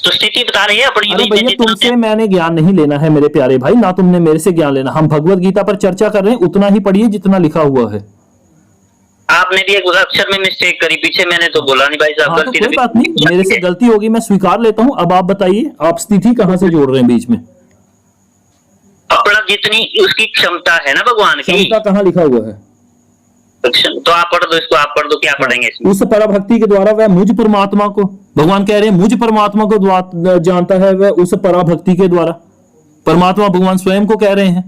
तो स्थिति बता रही है अपनी। अरे मैं भैया, जितना तुमसे मैंने ज्ञान नहीं लेना है मेरे प्यारे भाई, ना तुमने मेरे से ज्ञान लेना। हम भगवत गीता पर चर्चा कर रहे हैं, उतना ही पढ़िए जितना लिखा हुआ है। आपने भी एक अक्षर में मिस्टेक करी, पीछे मैंने तो बोला नहीं भाई साहब, हाँ, तो गलती कोई बात नहीं, मेरे से गलती होगी, मैं स्वीकार लेता हूँ। अब आप बताइए, आप स्थिति कहाँ से जोड़ रहे हैं बीच में? अपना जितनी उसकी क्षमता है ना भगवान की। क्षमता कहाँ लिखा हुआ है? तो आप पढ़ दो इसको, आप पढ़ दो, क्या पढ़ेंगे इसमें? उस पराभक्ति के द्वारा वह मुझ परमात्मा को, भगवान कह रहे हैं मुझ परमात्मा को जानता है वह उस पराभक्ति के द्वारा। परमात्मा भगवान स्वयं को कह रहे हैं।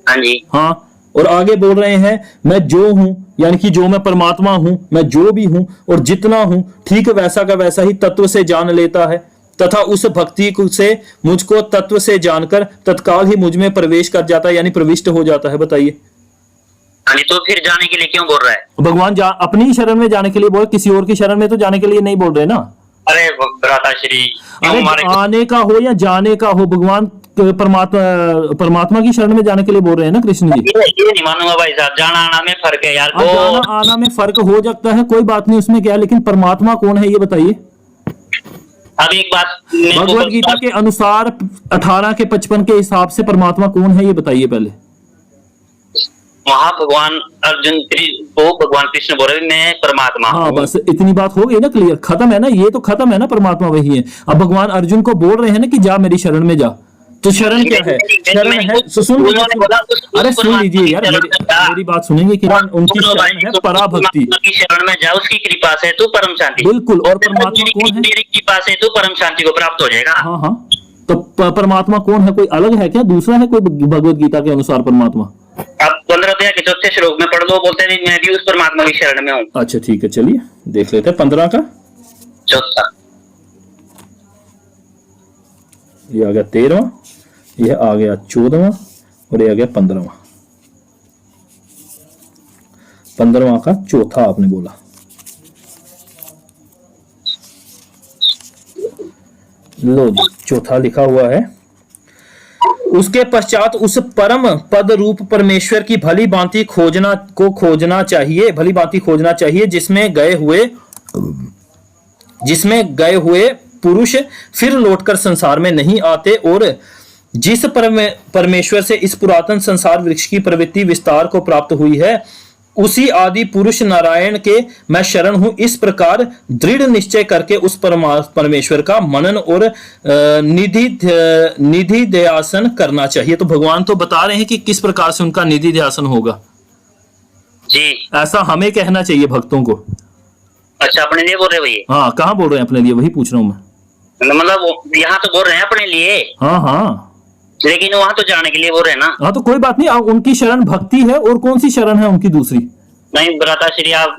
हाँ जी। हाँ, और आगे बोल रहे हैं मैं जो हूं, यानी कि जो मैं परमात्मा हूं, मैं जो भी हूं और जितना हूं ठीक वैसा का वैसा ही तत्व से जान लेता है तथा उस भक्ति से मुझको तत्व से जानकर तत्काल ही मुझ में प्रवेश कर जाता है, यानी प्रविष्ट हो जाता है। बताइए। हाँ जी, तो फिर जाने के लिए क्यों बोल रहा है? भगवान अपनी ही शरण में जाने के लिए बोल, किसी और की शरण में तो जाने के लिए नहीं बोल रहे ना। अरे भ्राताश्री, अरे आने का हो या जाने का हो, भगवान परमात्मा की शरण में जाने के लिए बोल रहे हैं ना कृष्ण जी। ये नहीं मानूंगा भाई साहब, जाना आना में फर्क है यार। जाना आना में फर्क हो सकता है, कोई बात नहीं, उसमें क्या है, लेकिन परमात्मा कौन है ये बताइए। अब एक बात भगवत गीता के अनुसार 18 के 55 के हिसाब से परमात्मा कौन है ये बताइए पहले। वहाँ भगवान अर्जुन को भगवान कृष्ण बोल रहे मैं परमात्मा। हाँ, बस इतनी बात हो गई ना, क्लियर, खत्म है ना, ये तो खत्म है ना, परमात्मा वही है। अब भगवान अर्जुन को बोल रहे हैं ना कि जा मेरी शरण में जा, तो शरण क्या है? शरण है, सुन अरे सुन लीजिए यार, मेरी बात सुनेंगे कि उनकी शरण है पराभक्ति। शरण में जा, उसकी कृपा से तू परम शांति। बिल्कुल। और परमात्मा कौन है? मेरी कृपा से तू परम शांति को प्राप्त हो जाएगा। हाँ हाँ, तो परमात्मा कौन है? कोई अलग है क्या? दूसरा है कोई भगवत गीता के अनुसार परमात्मा? अब 15 अध्याय के 4थे श्लोक में पढ़ लो, बोलते हैं मैं भी उस परमात्मा की शरण में हूँ। अच्छा ठीक है, चलिए देख लेते हैं 15 का 4था। ये आ गया 13वां, यह आ गया 14वां और ये आ गया 15वां। 15वां का चौथा आपने बोला। लो जी, चौथा लिखा हुआ है। उसके पश्चात उस परम पद रूप परमेश्वर की भली भांति खोजना चाहिए, भली भांति खोजना चाहिए, जिसमें गए हुए पुरुष फिर लौटकर संसार में नहीं आते और जिस परमेश्वर से इस पुरातन संसार वृक्ष की प्रवृत्ति विस्तार को प्राप्त हुई है, उसी आदि पुरुष नारायण के मैं शरण हूं। इस प्रकार दृढ़ निश्चय करके उस परमेश्वर का मनन और निधि ध्यासन करना चाहिए। तो भगवान तो बता रहे हैं कि किस प्रकार से उनका निधि ध्यासन होगा जी। ऐसा हमें कहना चाहिए भक्तों को। अच्छा, अपने लिए बोल रहे भैया? हाँ, कहाँ बोल रहे हैं अपने लिए, वही पूछ रहा हूँ मैं। मतलब यहाँ तो बोल रहे हैं अपने लिए। हाँ हाँ, लेकिन वहां तो जाने के लिए बोल रहे हैं ना। हाँ, तो कोई बात नहीं, उनकी शरण भक्ति है और कौन सी शरण है उनकी दूसरी? नहीं भ्राताश्री, आप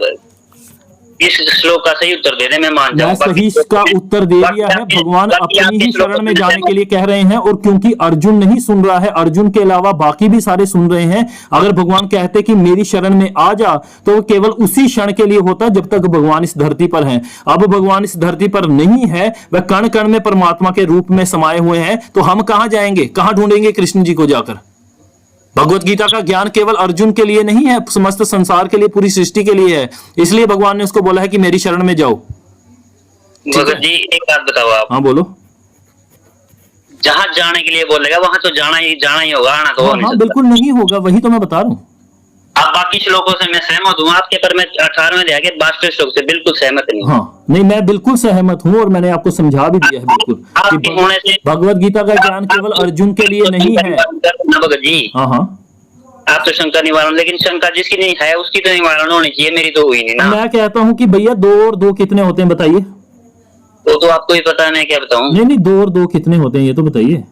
इस श्लोक का सही उत्तर दे दें, मैं मान जाऊं। सही इसका उत्तर दे दिया है। भगवान अपनी ही शरण में जाने के लिए कह रहे हैं, और क्योंकि अर्जुन नहीं सुन रहा है, अर्जुन के अलावा बाकी भी सारे सुन रहे हैं। अगर भगवान कहते कि मेरी शरण में आ जा, तो केवल उसी क्षण के लिए होता जब तक भगवान इस धरती पर हैं। अब भगवान इस धरती पर नहीं है, वह कण कण में परमात्मा के रूप में समाये हुए हैं, तो हम कहां जाएंगे, कहां ढूंढेंगे कृष्ण जी को जाकर? भगवत गीता का ज्ञान केवल अर्जुन के लिए नहीं है, समस्त संसार के लिए, पूरी सृष्टि के लिए है। इसलिए भगवान ने उसको बोला है कि मेरी शरण में जाओ। भगत जी एक बात बताओ आप। हाँ बोलो। जहां जाने के लिए बोलेगा वहां तो जाना ही होगा, आना तो हाँ, बिल्कुल नहीं होगा, वही तो मैं बता रहा हूँ। आप बाकी श्लोकों से मैं सहमत हूँ आपके, पर मैं 18वें अध्याय के 62 श्लोक से बिल्कुल सहमत नहीं हूँ। हाँ नहीं, मैं बिल्कुल सहमत हूँ और मैंने आपको समझा भी दिया है बिल्कुल आपके होने से भगवत गीता का ज्ञान केवल अर्जुन के लिए नहीं है। भगत जी, हाँ हाँ, आप तो शंका निवारण, लेकिन शंका जिसकी नहीं है उसकी तो निवारण होनी चाहिए, मेरी तो हुई नहीं ना। मैं कहता हूँ कि भैया 2 और 2 कितने होते हैं बताइए। तो आपको ही पता है, मैं क्या बताऊँ। नहीं नहीं, 2 और 2 कितने होते हैं ये तो बताइए।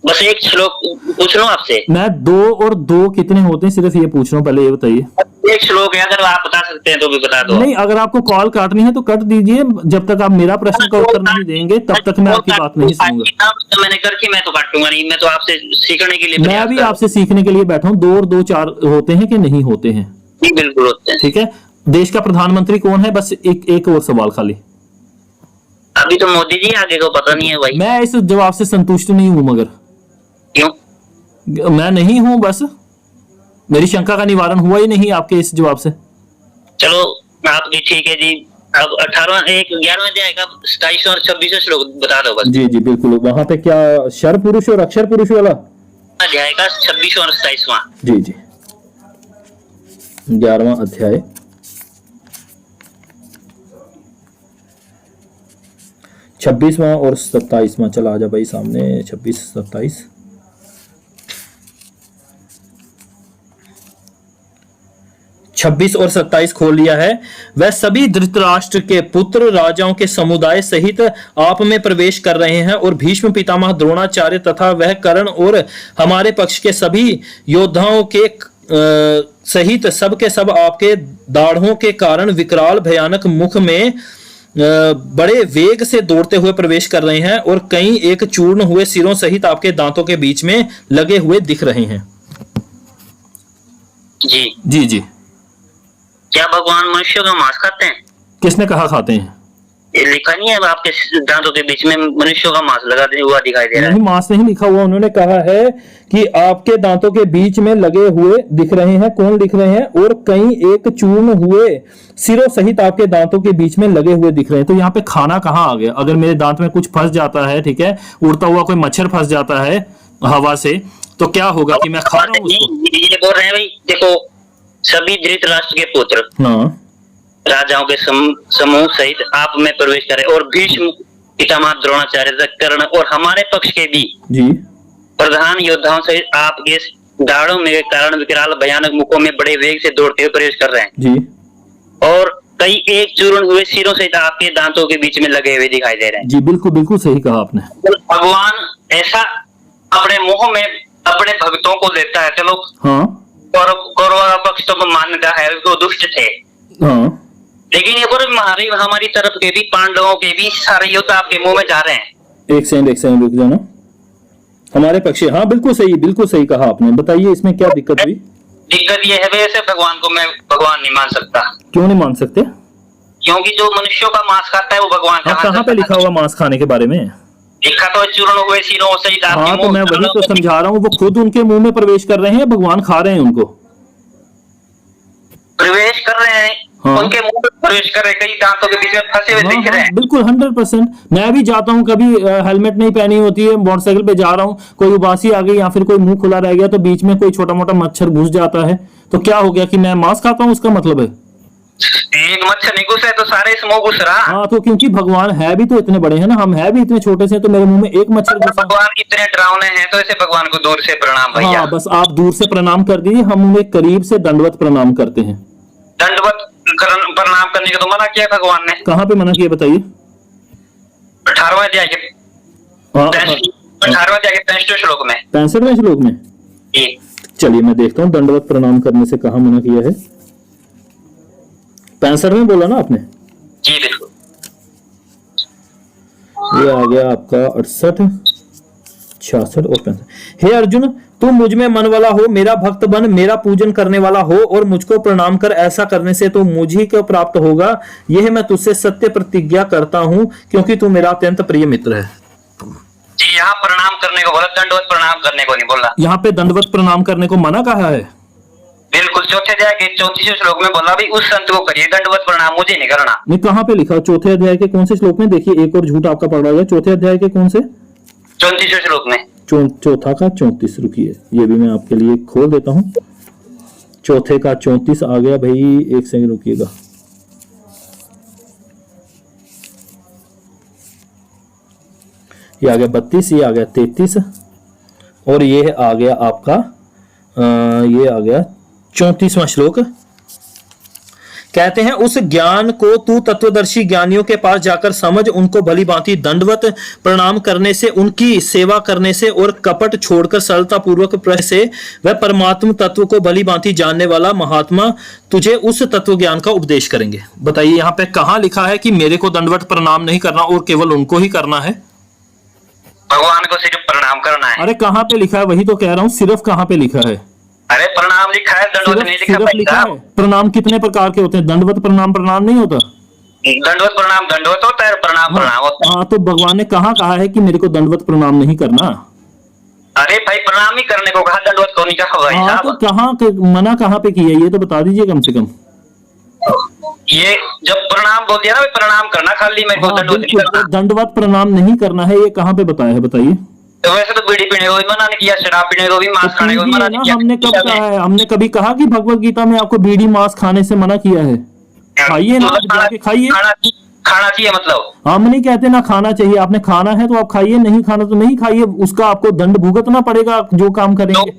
बस एक श्लोक पूछ लो आपसे, मैं 2 और 2 कितने होते हैं सिर्फ ये पूछ रहा हूँ, पहले ये बताइए। एक श्लोक है, अगर आप बता सकते हैं तो भी बता दो। नहीं, अगर आपको कॉल काटनी है तो कट दीजिए, जब तक आप मेरा प्रश्न का उत्तर नहीं देंगे तब तक मैं आपकी बात नहीं सुनूंगा। तो मैंने करके मैं तो काटूंगा नहीं, मैं तो आपसे सीखने के लिए मैं भी आपसे सीखने के लिए बैठा हूँ। 2 और 2 4 होते हैं कि नहीं होते हैं? जी बिल्कुल होते हैं। ठीक है, देश का प्रधानमंत्री कौन है? बस एक और सवाल खाली। अभी तो मोदी जी, आगे को पता नहीं है भाई। मैं इस जवाब से संतुष्ट नहीं हूँ, मगर क्यों? मैं नहीं हूँ, बस मेरी शंका का निवारण हुआ ही नहीं आपके इस जवाब से। चलो आप भी ठीक है जी। अब 11वें अध्याय का 27 और 26 श्लोक बता दो बस। जी जी बिल्कुल, वहां पे क्या शर पुरुष और अक्षर पुरुष वाला अध्याय का 26 और 27वां। जी जी, 11वां अध्याय 26वां और 27वां। चला आजा भाई सामने, 26 27। 26 और 27 खोल लिया है। वह सभी धृतराष्ट्र के पुत्र राजाओं के समुदाय सहित आप में प्रवेश कर रहे हैं और भीष्म पितामह द्रोणाचार्य तथा वह कर्ण और हमारे पक्ष के सभी योद्धाओं के सहित सब के सब आपके दाढ़ों के कारण विकराल भयानक मुख में बड़े वेग से दौड़ते हुए प्रवेश कर रहे हैं और कई एक चूर्ण हुए सिरों सहित आपके दांतों के बीच में लगे हुए दिख रहे हैं। जी जी जी, क्या भगवान मनुष्यों का मांस खाते हैं? किसने कहा खाते हैं? ये लिखा नहीं है आपके दांतों के बीच में मनुष्यों का मांस लगा हुआ दिखाई दे रहा है। नहीं, मांस नहीं लिखा हुआ, उन्होंने कहा है कि आपके दांतों के बीच में लगे हुए दिख रहे हैं। कौन दिख रहे हैं? और कई एक चूर्ण हुए सिरों सहित आपके दांतों के बीच में लगे हुए दिख रहे हैं। तो यहाँ पे खाना कहाँ आ गया? अगर मेरे दांत में कुछ फंस जाता है, ठीक है, उड़ता हुआ कोई मच्छर फंस जाता है हवा से, तो क्या होगा कि मैं खा रहा हूँ उसको? ये बोल रहे हैं भाई, देखो सभी धृतराष्ट्र के पुत्र हाँ राजाओं के समूह सहित आप में प्रवेश करें और भीष्म पितामह द्रोणाचार्य कर्ण और हमारे पक्ष के भी जी प्रधान योद्धाओं सहित आपके दाढ़ों में कारण विकराल भयानक मुखों में बड़े वेग से दौड़ते हुए प्रवेश कर रहे हैं जी, और कई एक चूर्ण हुए सिरों सहित आपके दांतों के बीच में लगे हुए दिखाई दे रहे हैं। जी बिल्कुल बिल्कुल सही कहा आपने। भगवान ऐसा अपने मुंह में अपने भक्तों को देता है। चलो हाँ कौरव पक्ष तो मान्यता है वो दुष्ट थे, हाँ, लेकिन ये पूरे हमारी तरफ के भी पांडवों के भी सारे योद्धा आपके मुंह में जा रहे हैं। एक सेकंड रुक जाना। हमारे पक्ष, हाँ बिल्कुल सही कहा आपने। बताइए इसमें क्या दिक्कत हुई? दिक्कत ये है वैसे भगवान को मैं भगवान नहीं मान सकता। क्यों नहीं मान सकते? क्योंकि जो मनुष्यों का मांस खाता है वो भगवान कहाँ पे लिखा हुआ मांस खाने के बारे में? लिखा तो चूर्ण हुए सिरों सहित आपके हाँ, तो मुंह मैं वही तो समझा रहा हूँ, वो खुद उनके मुंह में प्रवेश कर रहे हैं, भगवान खा रहे हैं उनको। प्रवेश कर रहे हैं, हाँ। उनके मुंह में प्रवेश कर रहे हैं, कई दांतों के बीच में फंसे हुए दिख रहे हैं। बिल्कुल 100%। मैं भी जाता हूँ, कभी हेलमेट नहीं पहनी होती है, मोटरसाइकिल पे जा रहा हूँ, कोई उबासी आ गई या फिर कोई मुंह खुला रह गया तो बीच में कोई छोटा मोटा मच्छर घुस जाता है, तो क्या हो गया कि मैं मांस खाता हूँ? उसका मतलब है एक मच्छर नहीं घुसा है तो सारे इस मुंह घुस रहा। हाँ, तो क्योंकि भगवान है भी तो इतने बड़े हैं ना, हम है भी इतने छोटे से, तो मेरे मुंह में एक मच्छर घुसा। भगवान इतने डरावने हैं तो ऐसे भगवान को दूर से प्रणाम भैया। हाँ, बस आप दूर से प्रणाम कर दीजिए, हम उन्हें करीब से दंडवत प्रणाम करते हैं। दंडवत प्रणाम करने को तो मना किया भगवान ने। कहाँ पे मना किया बताइए? 18वें अध्याय के 18वें अध्याय के 65वें श्लोक में। 65वें श्लोक में? चलिए मैं देखता हूँ दंडवत प्रणाम करने से कहाँ मना किया है। 65वें बोला ना आपने? जी बिल्कुल। ये आ गया आपका 68, 66 और 65। हे अर्जुन, तू मुझ में मन वाला हो, मेरा भक्त बन, मेरा पूजन करने वाला हो और मुझको प्रणाम कर। ऐसा करने से तो मुझी को प्राप्त होगा, यह मैं तुझसे सत्य प्रतिज्ञा करता हूँ, क्योंकि तू मेरा अत्यंत प्रिय मित्र है। जी, यहाँ प्रणाम करने को बोला, दंडवत प्रणाम करने को नहीं बोला। यहाँ पे दंडवत प्रणाम करने को मना कहा है। बिल्कुल, चौथे अध्याय के 34वें श्लोक में बोला भी उस संत को करिए दंडवत प्रणाम, मुझे नहीं करना। नहीं, कहाँ पे लिखा? चौथे अध्याय के कौन से श्लोक में? देखिए एक और झूठ आपका पड़ रहा है। चौथे अध्याय के कौन से? 34वें श्लोक में। चौथा का 34। रुकिए, ये भी मैं आपके लिए खोल देता हूँ। चौथे का 34 आ गया भाई, एक सेकंड रुकिएगा। ये आ गया 32, ये आ गया 33 और ये आ गया आपका ये आ गया 34वां श्लोक। कहते हैं उस ज्ञान को तू तत्वदर्शी ज्ञानियों के पास जाकर समझ, उनको भली भांति दंडवत प्रणाम करने से, उनकी सेवा करने से और कपट छोड़कर सरलता पूर्वक प्रश्न से वह परमात्म तत्व को भली भांति जानने वाला महात्मा तुझे उस तत्व ज्ञान का उपदेश करेंगे। बताइए यहाँ पे कहाँ लिखा है कि मेरे को दंडवत प्रणाम नहीं करना और केवल उनको ही करना है? भगवान को सिर्फ प्रणाम करना है। अरे कहाँ पे लिखा है? वही तो कह रहा हूँ, सिर्फ कहाँ पे लिखा है? अरे प्रणाम लिखा है, दंडवत नहीं लिखा। सिर्फ लिखा है। प्रणाम कितने प्रकार के होते हैं? दंडवत प्रणाम प्रणाम नहीं होता। दंडवत प्रणाम दंडवत होता है, प्रणाम प्रणाम होता है। हाँ, तो भगवान ने कहाँ कहा है कि मेरे को दंडवत प्रणाम नहीं करना? अरे भाई प्रणाम ही करने को कहा, दंडवत को नहीं कहा भाई हाँ, साहब। तो कहाँ मना कहाँ पे किया ये तो बता दीजिए कम से कम। ये जब प्रणाम बोल दिया ना, प्रणाम करना खाली, मेरे को दंडवत नहीं करना। दंडवत प्रणाम नहीं करना है, ये कहाँ पे बताया है बताइए? तो वैसे तो बीड़ी पीने को भी मना नहीं किया, शराब पीने को भी, मांस खाने को भी मना नहीं किया। हमने कब कहा है? हमने कभी कहा कि भगवत गीता में आपको बीड़ी मांस खाने से मना किया है? खाइए ना, जाके खाइए। खाना चाहिए मतलब? हम नहीं कहते ना खाना चाहिए, आपने खाना है तो आप खाइए, नहीं खाना तो नहीं खाइए, उसका आपको दंड भुगतना पड़ेगा जो काम करेंगे।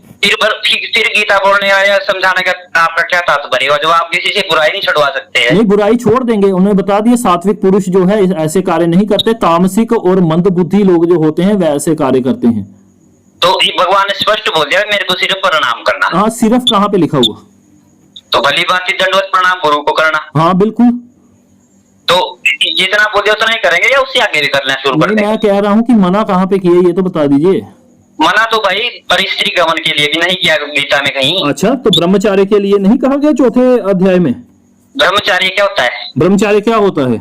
फिर गीता बोलने आया, समझाने का आपका क्या तात्पर्य है? जो आप किसी से बुराई नहीं छुड़वा सकते हैं। नहीं, बुराई छोड़ देंगे। उन्होंने बता दिया सात्विक पुरुष जो है ऐसे कार्य नहीं करते, तामसिक और मंद बुद्धि लोग जो होते हैं वह ऐसे कार्य करते हैं। तो भगवान ने स्पष्ट बोल दिया मेरे को सिर्फ प्रणाम करना। हाँ, सिर्फ कहाँ पे लिखा हुआ? तो भली बात दंडवत प्रणाम गुरु को करना। हाँ बिल्कुल। तो जितना बोल उतना ही करेंगे या उससे आगे भी करना शुरू कर देंगे? मैं कह रहा हूँ कि मना कहाँ पे किया ये तो बता दीजिए। मना तो भाई परिस्त्री गमन के लिए भी नहीं किया गीता में कहीं। अच्छा, तो ब्रह्मचार्य के लिए नहीं कहा गया चौथे अध्याय में? ब्रह्मचार्य क्या होता है? ब्रह्मचार्य क्या होता है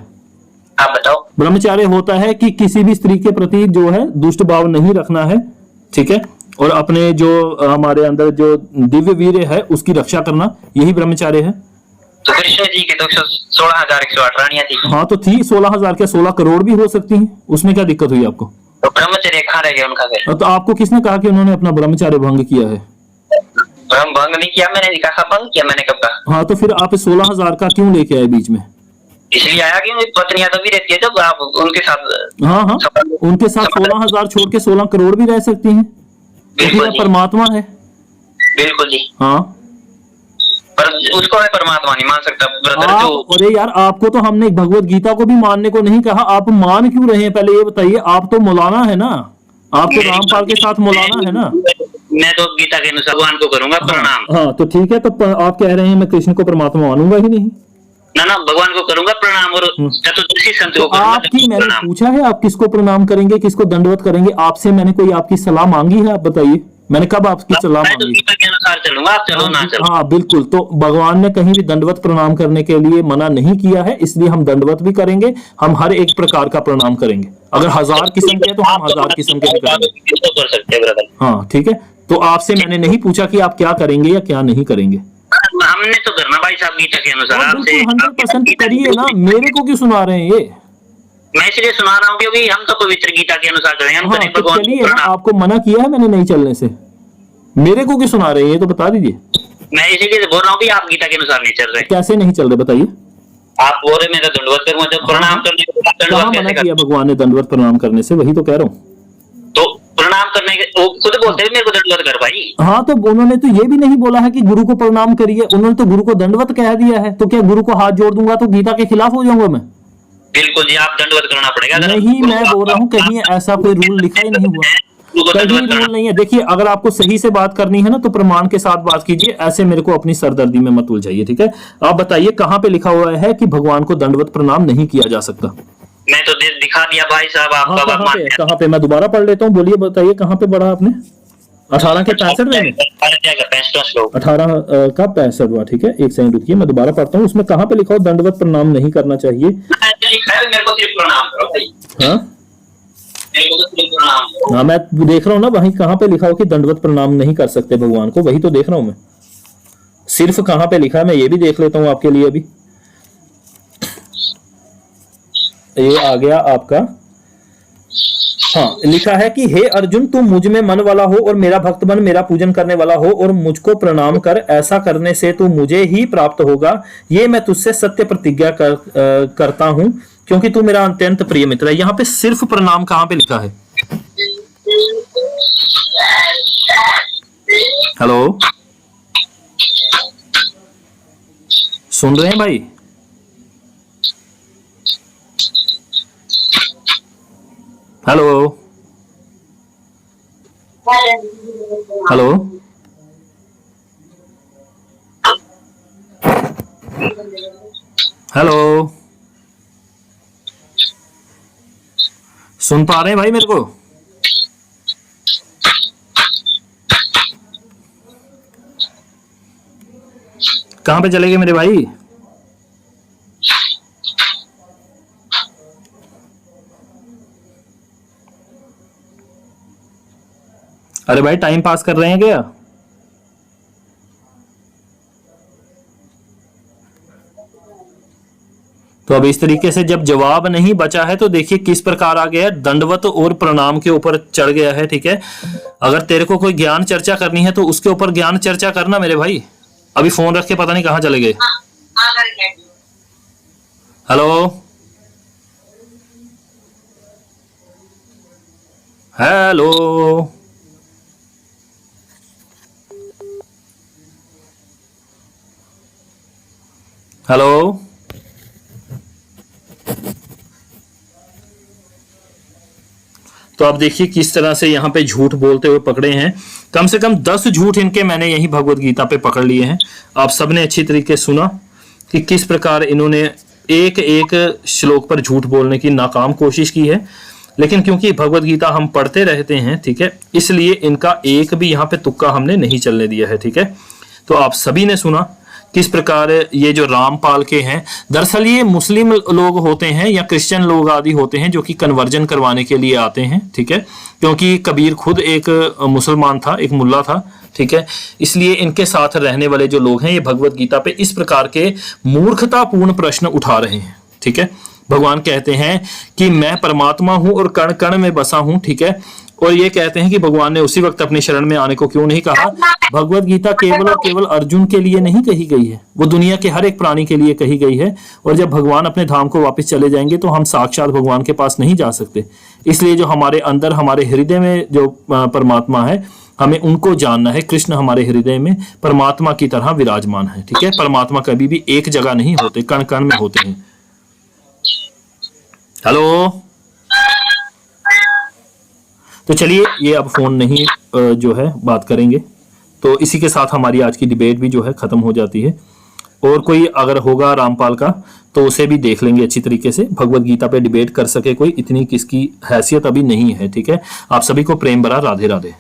आप बताओ। ब्रह्मचार्य होता है कि किसी भी स्त्री के प्रति जो है दुष्ट भाव नहीं रखना है, ठीक है, और अपने जो हमारे अंदर जो दिव्य वीर्य है उसकी रक्षा करना, यही ब्रह्मचार्य है। तो कृष्ण जी के तो 16,108 रानियां थी। हाँ तो थी 16,000 क्या 16 करोड़ भी हो सकती हैं, उसमें क्या दिक्कत हुई आपको? तो ब्रह्मचर्य कहाँ रह गया उनका फिर? तो आपको किसने कहा कि उन्होंने अपना ब्रह्मचार्य भंग किया है? ब्रह्म भंग नहीं किया मैंने, कहा भंग किया मैंने कब कहा? हाँ, तो फिर आप 16,000 का क्यों लेके आए बीच में? इसलिए आया कि उनकी पत्नियां तो भी रहती है जब आप उनके साथ। हाँ हाँ, उनके साथ 16,000 छोड़ के 16 करोड़ भी रह सकती हैं, क्योंकि परमात्मा है। बिल्कुल जी। हाँ, पर उसको मैं परमात्मा नहीं मान सकता ब्रदर। जो अरे यार, आपको तो हमने भगवत गीता को भी मानने को नहीं कहा, आप मान क्यों रहे हैं पहले ये बताइए? आप तो मौलाना है ना, आप तो रामपाल के साथ मौलाना है ना। मैं तो गीता के अनुसार भगवान को करूंगा प्रणाम। हाँ तो ठीक है, तो आप कह रहे हैं मैं कृष्ण को परमात्मा मानूंगा ही नहीं? ना भगवान को करूंगा प्रणाम और चतुर्दशी संत को करूंगा। आपकी मैंने पूछा है आप किसको प्रणाम करेंगे, किसको दंडवत करेंगे? आपसे मैंने कोई आपकी सलाह मांगी है? आप बताइए, मैंने कब आपकी सलाह मांगी? गीता के अनुसार चलूंगा, आप चलो ना चलो। हाँ बिल्कुल, तो भगवान ने कहीं भी दंडवत प्रणाम करने के लिए मना नहीं किया है, इसलिए हम दंडवत भी करेंगे, हम हर एक प्रकार का प्रणाम करेंगे। अगर 1000 किस्म के तो हम 1000 किस्म के भी करेंगे। कर सकते हैं ब्रदर। हाँ ठीक है, तो आपसे मैंने नहीं पूछा कि आप क्या करेंगे या क्या नहीं करेंगे। हमने तो करना भाई साहब गीता के अनुसार। आपसे 100% करिए ना, मेरे को क्यों सुना रहे हैं ये? मैं इसलिए सुना रहा हूँ क्योंकि हम तो पवित्र गीता के अनुसार चलेंगे। हम करें तो भगवान चलिए ना, आपको मना किया है मैंने नहीं चलने से, मेरे को क्यों सुना रहे हैं ये तो बता दीजिए। मैं इसीलिए बोल रहा हूँ कि आप गीता के अनुसार नहीं चल रहे। कैसे नहीं चल रहे बताइए? आप बोल रहे मेरा दंडवत करूंगा, जब प्रणाम करने के बाद कहाँ दंडवत मना कैसे किया भगवान ने दंडवत प्रणाम करने से? वही तो कह रहा हूँ। तो प्रणाम करने के वो खुद बोलते हैं मेरे को दंडवत कर भाई। हाँ, तो उन्होंने तो ये भी नहीं बोला है कि गुरु को प्रणाम करिए, उन्होंने तो गुरु को दंडवत कह दिया है। तो क्या गुरु को हाथ जोड़ दूंगा तो गीता के खिलाफ हो जाऊंगा मैं? बिल्कुल जी, आप दंडवत करना पड़ेगा। नहीं, मैं बोल रहा हूँ कहीं ऐसा कोई रूल लिखा ही नहीं हुआ, कहीं रूल नहीं है। देखिए, अगर आपको सही से बात करनी है ना तो प्रमाण के साथ बात कीजिए, ऐसे मेरे को अपनी सरदर्दी में मत उलझाइए, ठीक है? आप बताइए कहाँ पे लिखा हुआ है कि भगवान को दंडवत प्रणाम नहीं किया जा सकता? मैं तो दिखा दिया भाई साहब आपका। कहाँ पे? मैं दोबारा पढ़ लेता हूँ, बोलिए बताइए कहाँ पे पढ़ा आपने? 18 के 65 में? 18 का 65वां, ठीक है, एक सेकंड रुकिए, मैं दोबारा पढ़ता हूँ। उसमें कहाँ पे लिखा हो दंडवत प्रणाम नहीं करना चाहिए? हाँ, मैं देख रहा हूँ ना वहीं कहाँ पे लिखा हो कि दंडवत प्रणाम नहीं कर सकते भगवान को, वही तो देख रहा हूँ मैं। सिर्फ कहाँ पे लिखा है मैं ये भी देख लेता हूँ आपके लिए। अभी ये आ गया आपका हाँ, लिखा है कि हे अर्जुन, तू मुझ में मन वाला हो और मेरा भक्त बन, मेरा पूजन करने वाला हो और मुझको प्रणाम कर। ऐसा करने से तू मुझे ही प्राप्त होगा। ये मैं तुझसे सत्य प्रतिज्ञा करता हूं, क्योंकि तू मेरा अत्यंत प्रिय मित्र है। यहाँ पे सिर्फ प्रणाम कहाँ पे लिखा है? हेलो, सुन रहे हैं भाई? हेलो हेलो, हेलो, सुन पा रहे हैं भाई मेरे को? कहां पे चले गए मेरे भाई? अरे भाई, टाइम पास कर रहे हैं क्या? तो अब इस तरीके से जब जवाब नहीं बचा है तो देखिए किस प्रकार आ गया है, दंडवत और प्रणाम के ऊपर चढ़ गया है। ठीक है, अगर तेरे को कोई ज्ञान चर्चा करनी है तो उसके ऊपर ज्ञान चर्चा करना मेरे भाई। अभी फोन रख के पता नहीं कहां चले गए। हेलो हेलो, हेलो, तो आप देखिए किस तरह से यहाँ पे झूठ बोलते हुए पकड़े हैं। कम से कम 10 झूठ इनके मैंने यही भगवत गीता पे पकड़ लिए हैं। आप सबने अच्छी तरीके सुना कि किस प्रकार इन्होंने एक एक श्लोक पर झूठ बोलने की नाकाम कोशिश की है। लेकिन क्योंकि भगवत गीता हम पढ़ते रहते हैं, ठीक है, इसलिए इनका एक भी यहाँ पे तुक्का हमने नहीं चलने दिया है। ठीक है, तो आप सभी ने सुना किस प्रकार ये जो रामपाल के हैं, दरअसल ये मुस्लिम लोग होते हैं या क्रिश्चियन लोग आदि होते हैं जो कि कन्वर्जन करवाने के लिए आते हैं। ठीक है, क्योंकि कबीर खुद एक मुसलमान था, एक मुल्ला था। ठीक है, इसलिए इनके साथ रहने वाले जो लोग हैं ये भगवत गीता पे इस प्रकार के मूर्खतापूर्ण प्रश्न उठा रहे हैं। ठीक है, भगवान कहते हैं कि मैं परमात्मा हूं और कण कण में बसा हूं। ठीक है, और ये कहते हैं कि भगवान ने उसी वक्त अपनी शरण में आने को क्यों नहीं कहा। भगवत गीता केवल और केवल अर्जुन के लिए नहीं कही गई है, वो दुनिया के हर एक प्राणी के लिए कही गई है। और जब भगवान अपने धाम को वापस चले जाएंगे तो हम साक्षात भगवान के पास नहीं जा सकते। इसलिए जो हमारे अंदर, हमारे हृदय में जो परमात्मा है, हमें उनको जानना है। कृष्ण हमारे हृदय में परमात्मा की तरह विराजमान है। ठीक है, परमात्मा कभी भी एक जगह नहीं होते, कण कण में होते हैं। हेलो, तो चलिए ये अब फोन नहीं जो है बात करेंगे। तो इसी के साथ हमारी आज की डिबेट भी जो है खत्म हो जाती है। और कोई अगर होगा रामपाल का तो उसे भी देख लेंगे अच्छी तरीके से। भगवत गीता पे डिबेट कर सके कोई, इतनी किसकी हैसियत अभी नहीं है। ठीक है, आप सभी को प्रेम भरा राधे राधे।